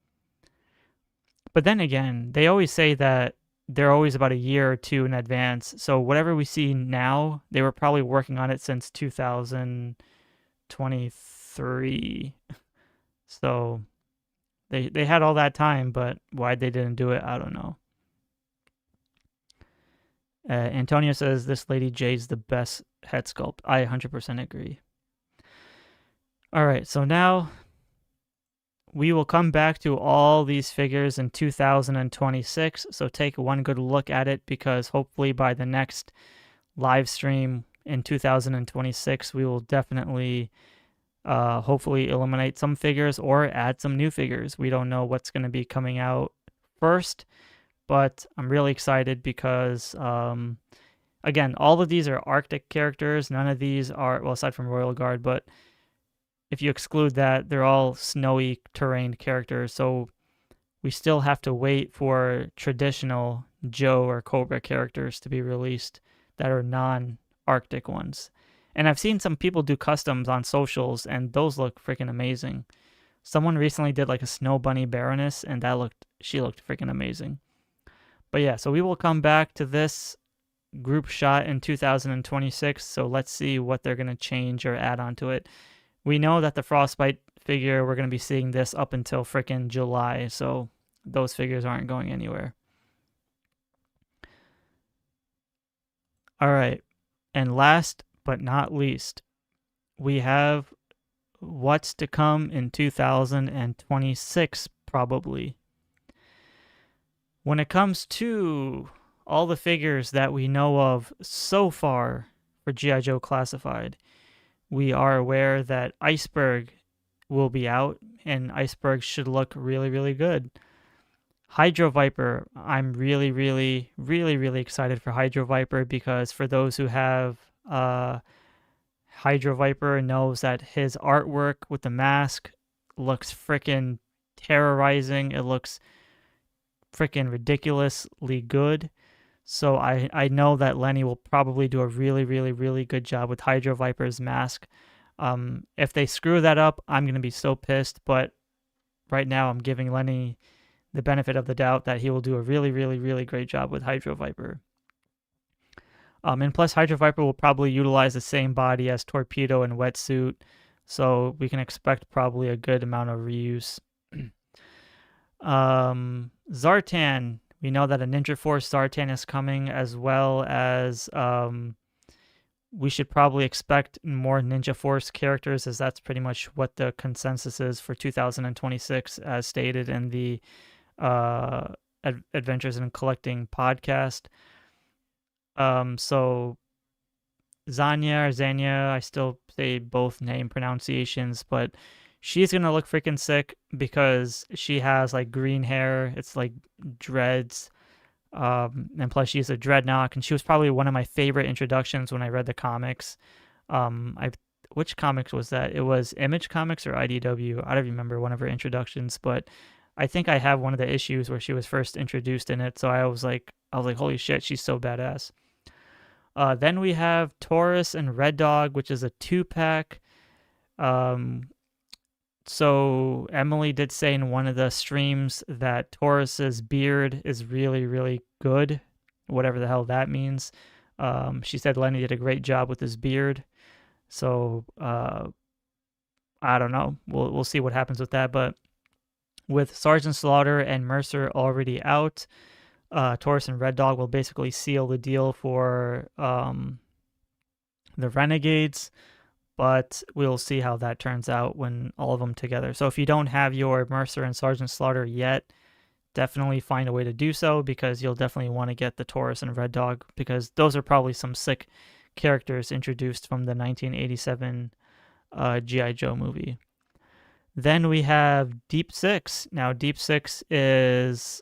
But then again, they always say that they're always about a year or two in advance. So whatever we see now, they were probably working on it since 2023. So they had all that time, but why they didn't do it, I don't know. Antonio says this Lady Jaye's the best head sculpt. I 100% agree. All right, so now we will come back to all these figures in 2026. So take one good look at it, because hopefully by the next live stream in 2026, we will definitely hopefully eliminate some figures or add some new figures. We don't know what's going to be coming out first, but I'm really excited because, again, all of these are Arctic characters. None of these are, well, aside from Royal Guard, but if you exclude that, they're all snowy terrain characters. So we still have to wait for traditional Joe or Cobra characters to be released that are non-Arctic ones. And I've seen some people do customs on socials, and those look freaking amazing. Someone recently did like a Snow Bunny Baroness, and she looked freaking amazing. But yeah, so we will come back to this group shot in 2026. So let's see what they're going to change or add onto it. We know that the Frostbite figure, we're going to be seeing this up until freaking July. So those figures aren't going anywhere. All right. And last but not least, we have what's to come in 2026, probably. When it comes to all the figures that we know of so far for G.I. Joe Classified, we are aware that Iceberg will be out, and Iceberg should look really, really good. Hydro Viper, I'm really, really, really, really excited for Hydro Viper because for those who have Hydro Viper knows that his artwork with the mask looks freaking terrorizing. It looks freaking ridiculously good. So I know that Lenny will probably do a really, really, really good job with Hydro Viper's mask. If they screw that up, I'm going to be so pissed. But right now, I'm giving Lenny the benefit of the doubt that he will do a really, really, really great job with Hydro Viper. And plus, Hydro Viper will probably utilize the same body as Torpedo and Wetsuit, so we can expect probably a good amount of reuse. Zartan, we know that a Ninja Force Zartan is coming, as well as we should probably expect more Ninja Force characters, as that's pretty much what the consensus is for 2026, as stated in the Adventures in Collecting podcast. So Zanya or Zanya, I still say both name pronunciations, but she's gonna look freaking sick because she has like green hair. It's like dreads. And plus she's a dreadnought, and she was probably one of my favorite introductions when I read the comics. Which comics was that? It was Image Comics or IDW. I don't remember one of her introductions, but I think I have one of the issues where she was first introduced in it. So I was like, holy shit, she's so badass. Then we have Taurus and Reddog, which is a 2-pack. So Emily did say in one of the streams that Taurus's beard is really, really good, whatever the hell that means. She said Lenny did a great job with his beard. So I don't know. We'll see what happens with that. But with Sergeant Slaughter and Mercer already out, Taurus and Reddog will basically seal the deal for the Renegades, but we'll see how that turns out when all of them together. So if you don't have your Mercer and Sergeant Slaughter yet, definitely find a way to do so, because you'll definitely want to get the Taurus and Reddog, because those are probably some sick characters introduced from the 1987 G.I. Joe movie. Then we have Deep Six. Now, Deep Six is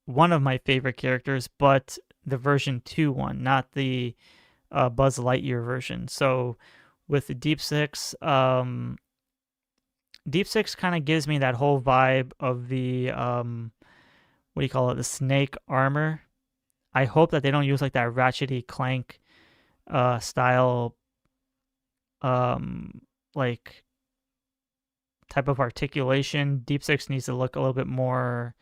one of my favorite characters, but the version 2 one, not the Buzz Lightyear version. So with the Deep Six, Deep Six kind of gives me that whole vibe of the, what do you call it, the snake armor. I hope that they don't use like that Ratchety Clank style, like type of articulation. Deep Six needs to look a little bit more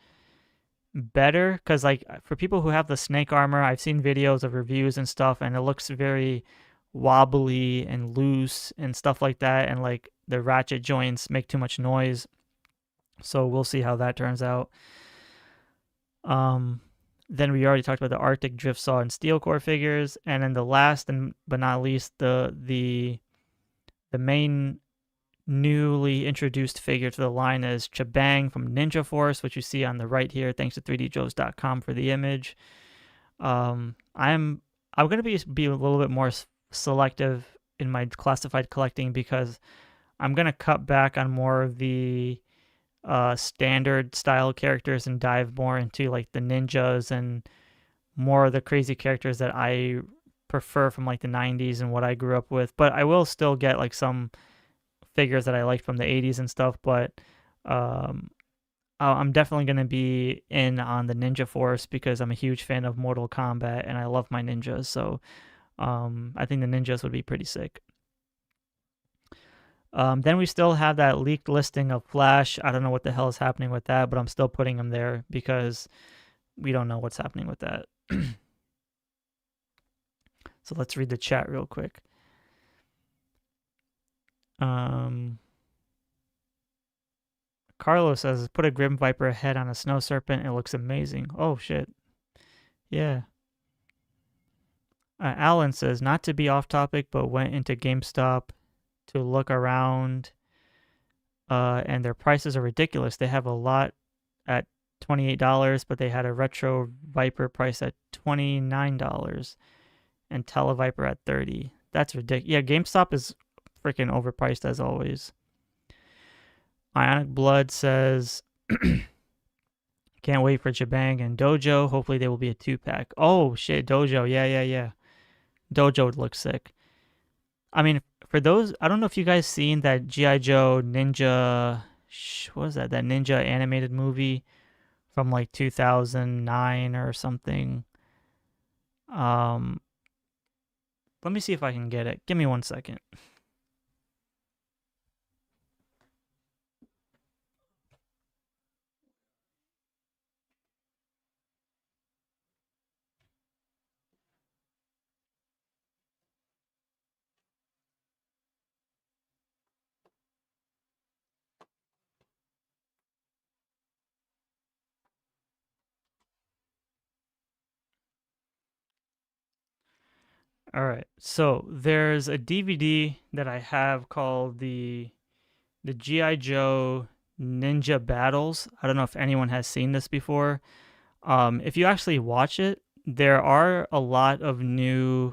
better, because like for people who have the snake armor, I've seen videos of reviews and stuff, and it looks very wobbly and loose and stuff like that, and like the ratchet joints make too much noise. So we'll see how that turns out. Then we already talked about the Arctic Drift Saw and Steel Core figures, and then the last and but not least, the main newly introduced figure to the line is Chabang from Ninja Force, which you see on the right here. Thanks to 3djoes.com for the image. I'm going to be a little bit more selective in my classified collecting, because I'm going to cut back on more of the standard style characters and dive more into like the ninjas and more of the crazy characters that I prefer from like the 90s and what I grew up with. But I will still get like some figures that I liked from the 80s and stuff, but I'm definitely going to be in on the Ninja Force, because I'm a huge fan of Mortal Kombat and I love my ninjas. So I think the ninjas would be pretty sick. Then we still have that leaked listing of Flash. I don't know what the hell is happening with that, but I'm still putting him there because we don't know what's happening with that. So let's read the chat real quick. Carlos says, put a Grim Viper head on a Snow Serpent. It looks amazing. Oh, shit. Yeah. Alan says, not to be off topic, but went into GameStop to look around, and their prices are ridiculous. They have a lot at $28, but they had a Retro Viper price at $29 and Televiper at $30. That's ridiculous. Yeah, GameStop is freaking overpriced as always. Ionic Blood says, can't wait for Jabang and Dojo. Hopefully they will be a 2-pack. Oh, shit, Dojo. Yeah. Dojo would look sick. I mean, for those, I don't know if you guys seen that G.I. Joe Ninja, what was that? That Ninja animated movie from like 2009 or something. Let me see if I can get it. Give me 1 second. All right. So there's a DVD that I have called the GI Joe Ninja Battles. I don't know if anyone has seen this before. If you actually watch it, there are a lot of new.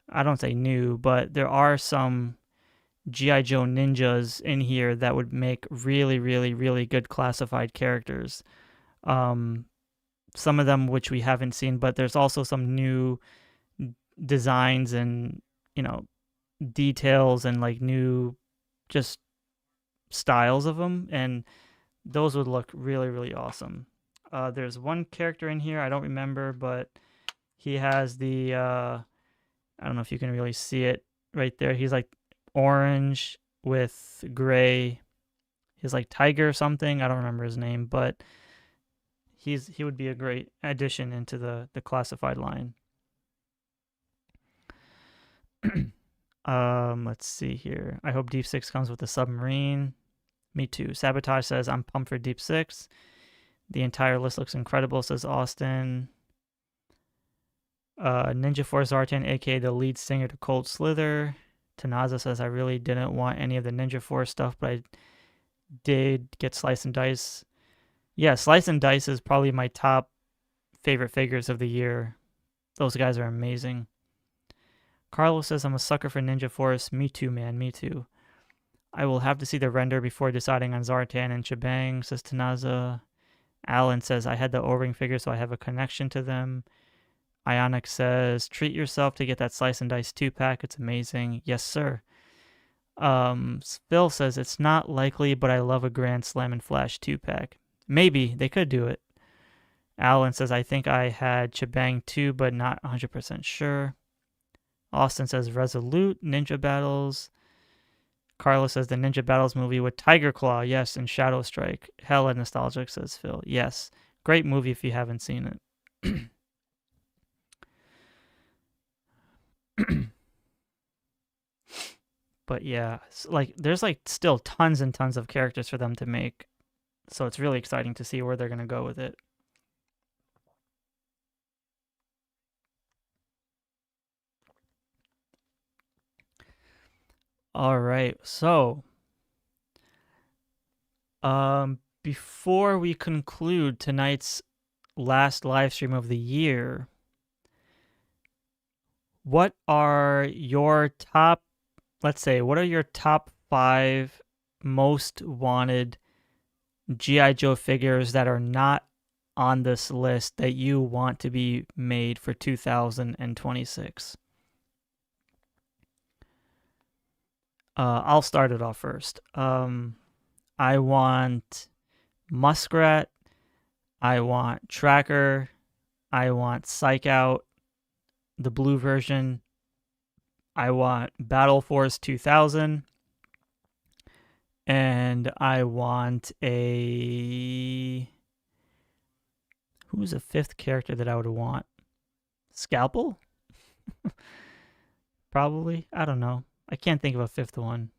I don't say new, but there are some GI Joe ninjas in here that would make really, really, really good classified characters. Um, some of them which we haven't seen, but there's also some new designs and you know details and like new just styles of them, and those would look really, really awesome. There's one character in here I don't remember, but he has the I don't know if you can really see it right there. He's like orange with gray. He's like Tiger or something. I don't remember his name, but he would be a great addition into the classified line. Let's see here. I hope Deep Six comes with a submarine. Me too. Sabotage says I'm pumped for Deep Six. The entire list looks incredible, says Austin. Ninja Force Zartan, aka the lead singer to Cold Slither. Tanaza says I really didn't want any of the Ninja Force stuff, but I did get Slice and Dice. Yeah, Slice and Dice is probably my top favorite figures of the year. Those guys are amazing. Carlos says I'm a sucker for Ninja Force. Me too, man. Me too. I will have to see the render before deciding on Zartan and Shebang, says Tanaza. Alan says I had the O-ring figure, so I have a connection to them. Ionic says treat yourself to get that Slice and Dice 2-pack. It's amazing. Yes, sir. Phil says it's not likely, but I love a Grand Slam and Flash 2-pack. Maybe they could do it. Alan says I think I had Shebang too, but not 100% sure. Austin says Resolute Ninja Battles. Carlos says the Ninja Battles movie with Tiger Claw, yes, and Shadow Strike. Hella nostalgic, says Phil. Yes. Great movie if you haven't seen it. But yeah, like there's like still tons and tons of characters for them to make. So it's really exciting to see where they're going to go with it. All right. So, before we conclude tonight's last live stream of the year, what are your top, let's say, what are your top 5 most wanted GI Joe figures that are not on this list that you want to be made for 2026? I'll start it off first. I want Muskrat. I want Tracker. I want Psych Out, the blue version. I want Battle Force 2000. And I want a... Who's a 5th character that I would want? Scalpel? Probably. I don't know. I can't think of a 5th one.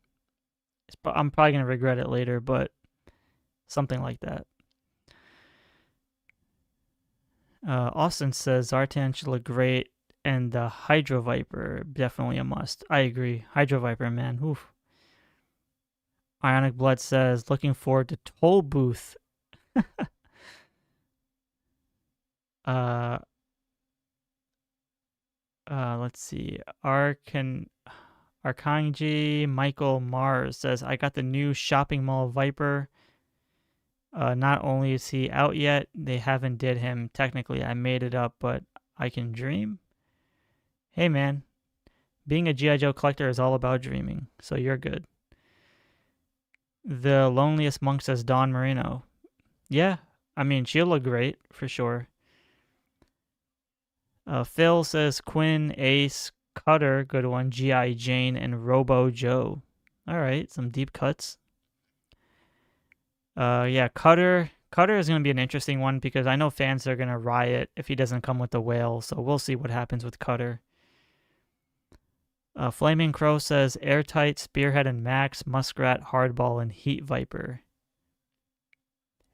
I'm probably going to regret it later, but something like that. Austin says Zartan should look great And the Hydro Viper, definitely a must. I agree. Hydro Viper, man. Oof. Ionic Blood says, looking forward to Toll Booth. uh, let's see. Arkanji Michael Mars says, I got the new shopping mall Viper. Not only is he out yet, they haven't did him. Technically, I made it up, but I can dream. Hey, man. Being a G.I. Joe collector is all about dreaming, so you're good. The Loneliest Monk says Dawn Marino. Yeah, I mean, she'll look great, for sure. Phil says Quinn, Ace, Cutter, good one, G.I. Jane, and Robo Joe. All right, some deep cuts. Yeah, Cutter is going to be an interesting one because I know fans are going to riot if he doesn't come with the whale, so we'll see what happens with Cutter. Flaming Crow says Airtight, Spearhead and Max, Muskrat, Hardball, and Heat Viper.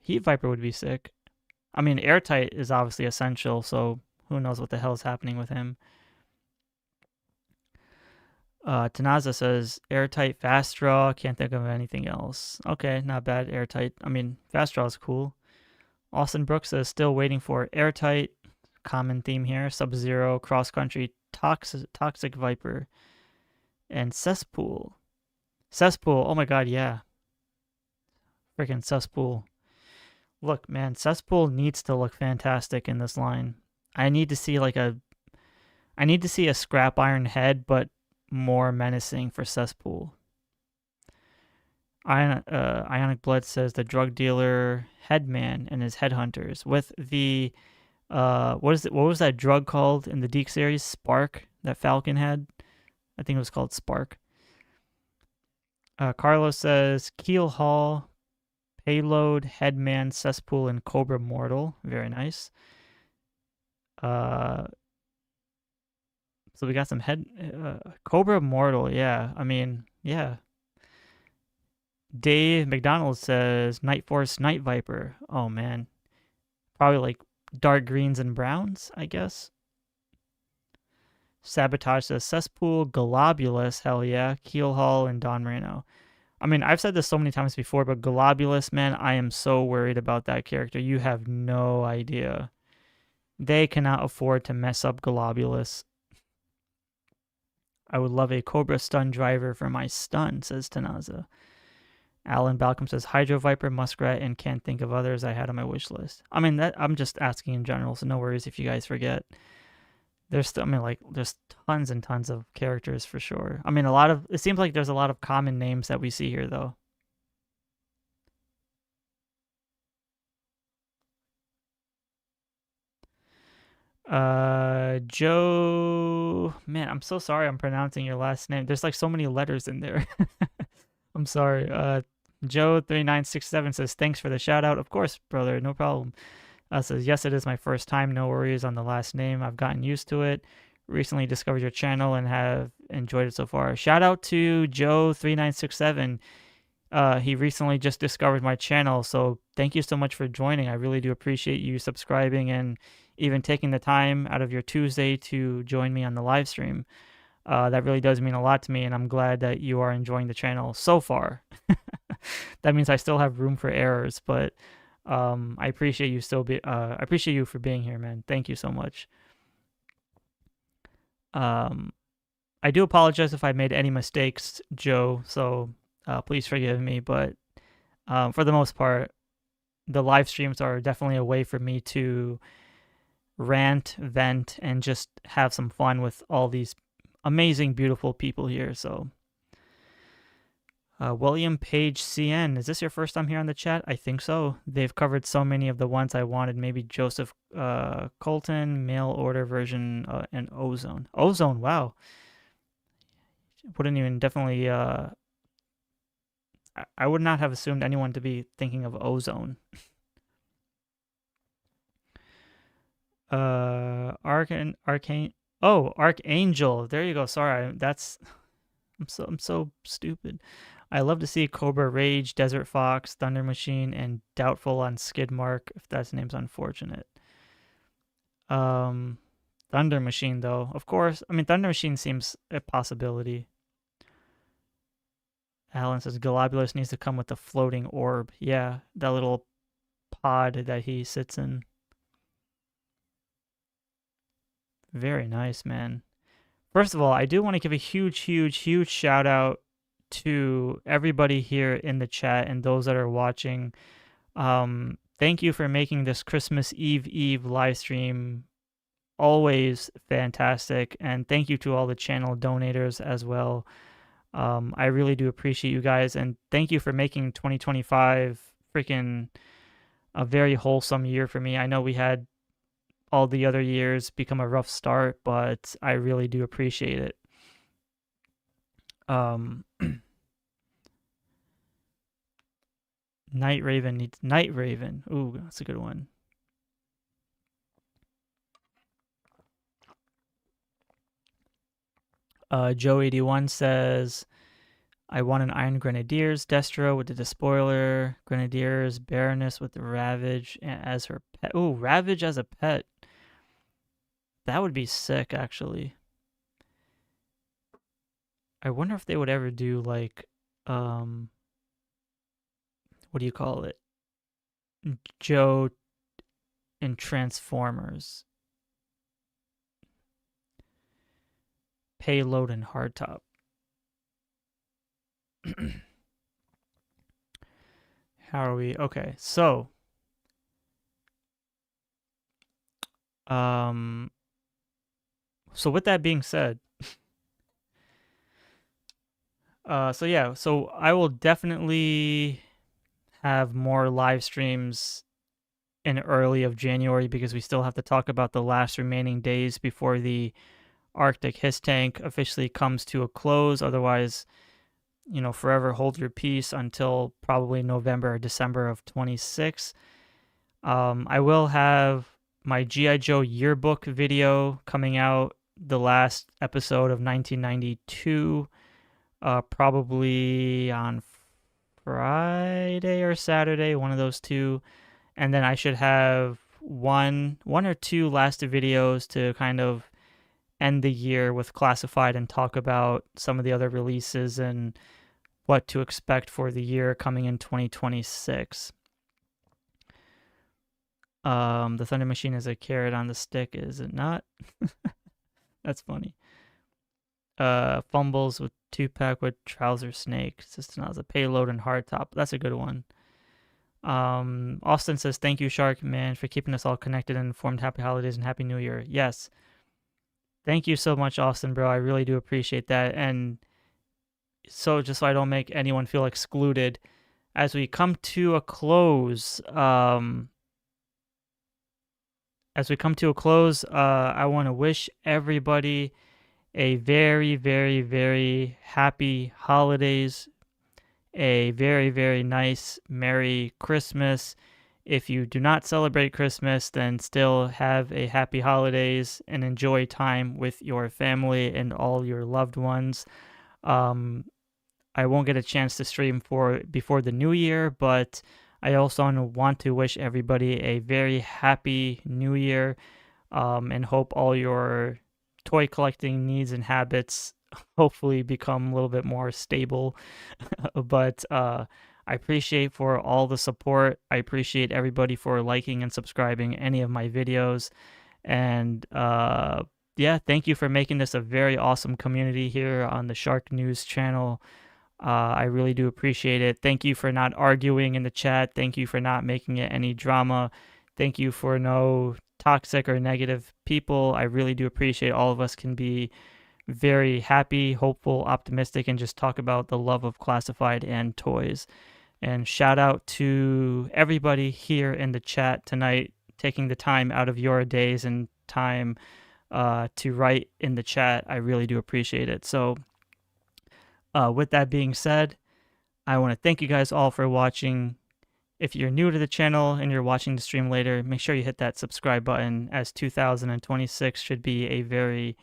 Heat Viper would be sick. I mean, Airtight is obviously essential, so who knows what the hell is happening with him. Tanaza says Airtight, Fast Draw, can't think of anything else. Okay, not bad, Airtight. I mean, Fast Draw is cool. Austin Brooks says still waiting for Airtight, common theme here, Sub-Zero, Cross Country, Toxic Viper, and Cesspool. Cesspool, oh my god, yeah. Freaking Cesspool. Look, man, Cesspool needs to look fantastic in this line. I need to see a scrap iron head, but more menacing for Cesspool. Ionic Blood says the drug dealer Headman and his headhunters with the what was that drug called in the Deke series? Spark that Falcon had. I think it was called Spark. Carlos says Keel Hall, Payload, Headman, Cesspool, and Cobra Mortal. Very nice. So we got some Cobra Mortal. Yeah, I mean, yeah. Dave McDonald says Night Force, Night Viper. Oh man, probably like dark greens and browns, I guess. Sabotage says Cesspool, Globulus, hell yeah, Keelhaul, and Don Marino. I mean, I've said this so many times before, but Globulus, man, I am so worried about that character. You have no idea. They cannot afford to mess up Globulus. I would love a Cobra Stun driver for my stun, says Tanaza. Alan Balcom says Hydro Viper, Muskrat, and can't think of others I had on my wish list. I mean, I'm just asking in general, so no worries if you guys forget. There's tons and tons of characters for sure. I mean, it seems like there's a lot of common names that we see here, though. Joe, man, I'm so sorry I'm pronouncing your last name. There's like so many letters in there. I'm sorry. Joe3967 says, thanks for the shout out. Of course, brother, no problem. Says, yes, it is my first time. No worries on the last name. I've gotten used to it. Recently discovered your channel and have enjoyed it so far. Shout out to Joe3967. He recently just discovered my channel, so thank you so much for joining. I really do appreciate you subscribing and even taking the time out of your Tuesday to join me on the live stream. That really does mean a lot to me, and I'm glad that you are enjoying the channel so far. That means I still have room for errors, but I appreciate you I appreciate you for being here, man. Thank you so much. I do apologize if I made any mistakes, Joe, so please forgive me, but for the most part, the live streams are definitely a way for me to rant, vent, and just have some fun with all these amazing, beautiful people here. So, William Page CN, is this your first time here on the chat? I think so. They've covered so many of the ones I wanted. Maybe Joseph Colton, mail order version, and Ozone. Ozone, wow. Wouldn't even definitely. I would not have assumed anyone to be thinking of Ozone. Arcane. Oh, Archangel. There you go. Sorry, I'm so stupid. I love to see Cobra Rage, Desert Fox, Thunder Machine, and Doubtful on Skidmark, if that name's unfortunate. Thunder Machine, though. Of course. I mean, Thunder Machine seems a possibility. Alan says Globulus needs to come with the floating orb. Yeah, that little pod that he sits in. Very nice, man. First of all, I do want to give a huge, huge, huge shout out to everybody here in the chat and those that are watching. Thank you for making this Christmas Eve live stream always fantastic, and thank you to all the channel donators as well. I really do appreciate you guys, and thank you for making 2025 freaking a very wholesome year for me. I know we had all the other years become a rough start, but I really do appreciate it. Night Raven needs Night Raven. Ooh, that's a good one. Joe81 says, I want an Iron Grenadiers Destro with the Despoiler, Grenadiers Baroness with the Ravage as her pet. Ooh, Ravage as a pet. That would be sick, actually. I wonder if they would ever do, like, what do you call it? Joe in Transformers. Payload and Hardtop. How are we? Okay, so with that being said, so I will definitely have more live streams in early of January because we still have to talk about the last remaining days before the Arctic His Tank officially comes to a close. Otherwise, forever hold your peace until probably November or December of 26. I will have my G.I. Joe yearbook video coming out, the last episode of 1992, probably on Friday or Saturday, one of those two. And then I should have one or two last videos to kind of end the year with Classified and talk about some of the other releases and what to expect for the year coming in 2026. The Thunder Machine is a carrot on the stick, is it not? That's funny. Fumbles with 2-pack with Trouser Snake. System has a payload and hardtop. That's a good one. Austin says, thank you, Shark Man, for keeping us all connected and informed. Happy holidays and Happy New Year. Yes. Thank you so much, Austin, bro. I really do appreciate that. And so just so I don't make anyone feel excluded, as we come to a close, I want to wish everybody a very, very, very happy holidays, a very, very nice Merry Christmas. If you do not celebrate Christmas, then still have a happy holidays and enjoy time with your family and all your loved ones. I won't get a chance to stream before the new year, but I also want to wish everybody a very happy new year, and hope all your toy collecting needs and habits hopefully become a little bit more stable. But I appreciate for all the support. I appreciate everybody for liking and subscribing any of my videos. And yeah, thank you for making this a very awesome community here on the SHARKNEWZ channel. I really do appreciate it. Thank you for not arguing in the chat. Thank you for not making it any drama. Thank you for no toxic or negative people. I really do appreciate all of us can be very happy, hopeful, optimistic, and just talk about the love of Classified and toys. And shout out to everybody here in the chat tonight, taking the time out of your days and time to write in the chat. I really do appreciate it. So with that being said, I want to thank you guys all for watching. If you're new to the channel and you're watching the stream later, make sure you hit that subscribe button, as 2026 should be a very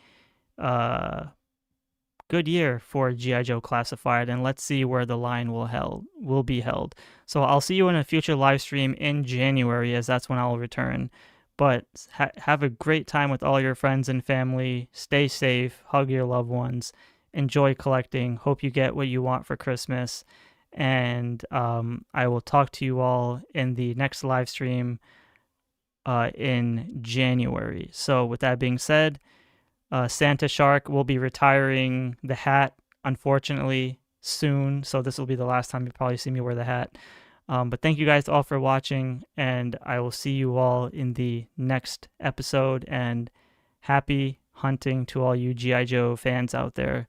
good year for G.I. Joe Classified, and let's see where the line will be held. So I'll see you in a future live stream in January, as that's when I'll return. But have a great time with all your friends and family. Stay safe. Hug your loved ones. Enjoy collecting. Hope you get what you want for Christmas. And I will talk to you all in the next live stream in January. So with that being said, Santa Shark will be retiring the hat, unfortunately, soon. So this will be the last time you probably see me wear the hat. But thank you guys all for watching, and I will see you all in the next episode. And happy hunting to all you G.I. Joe fans out there.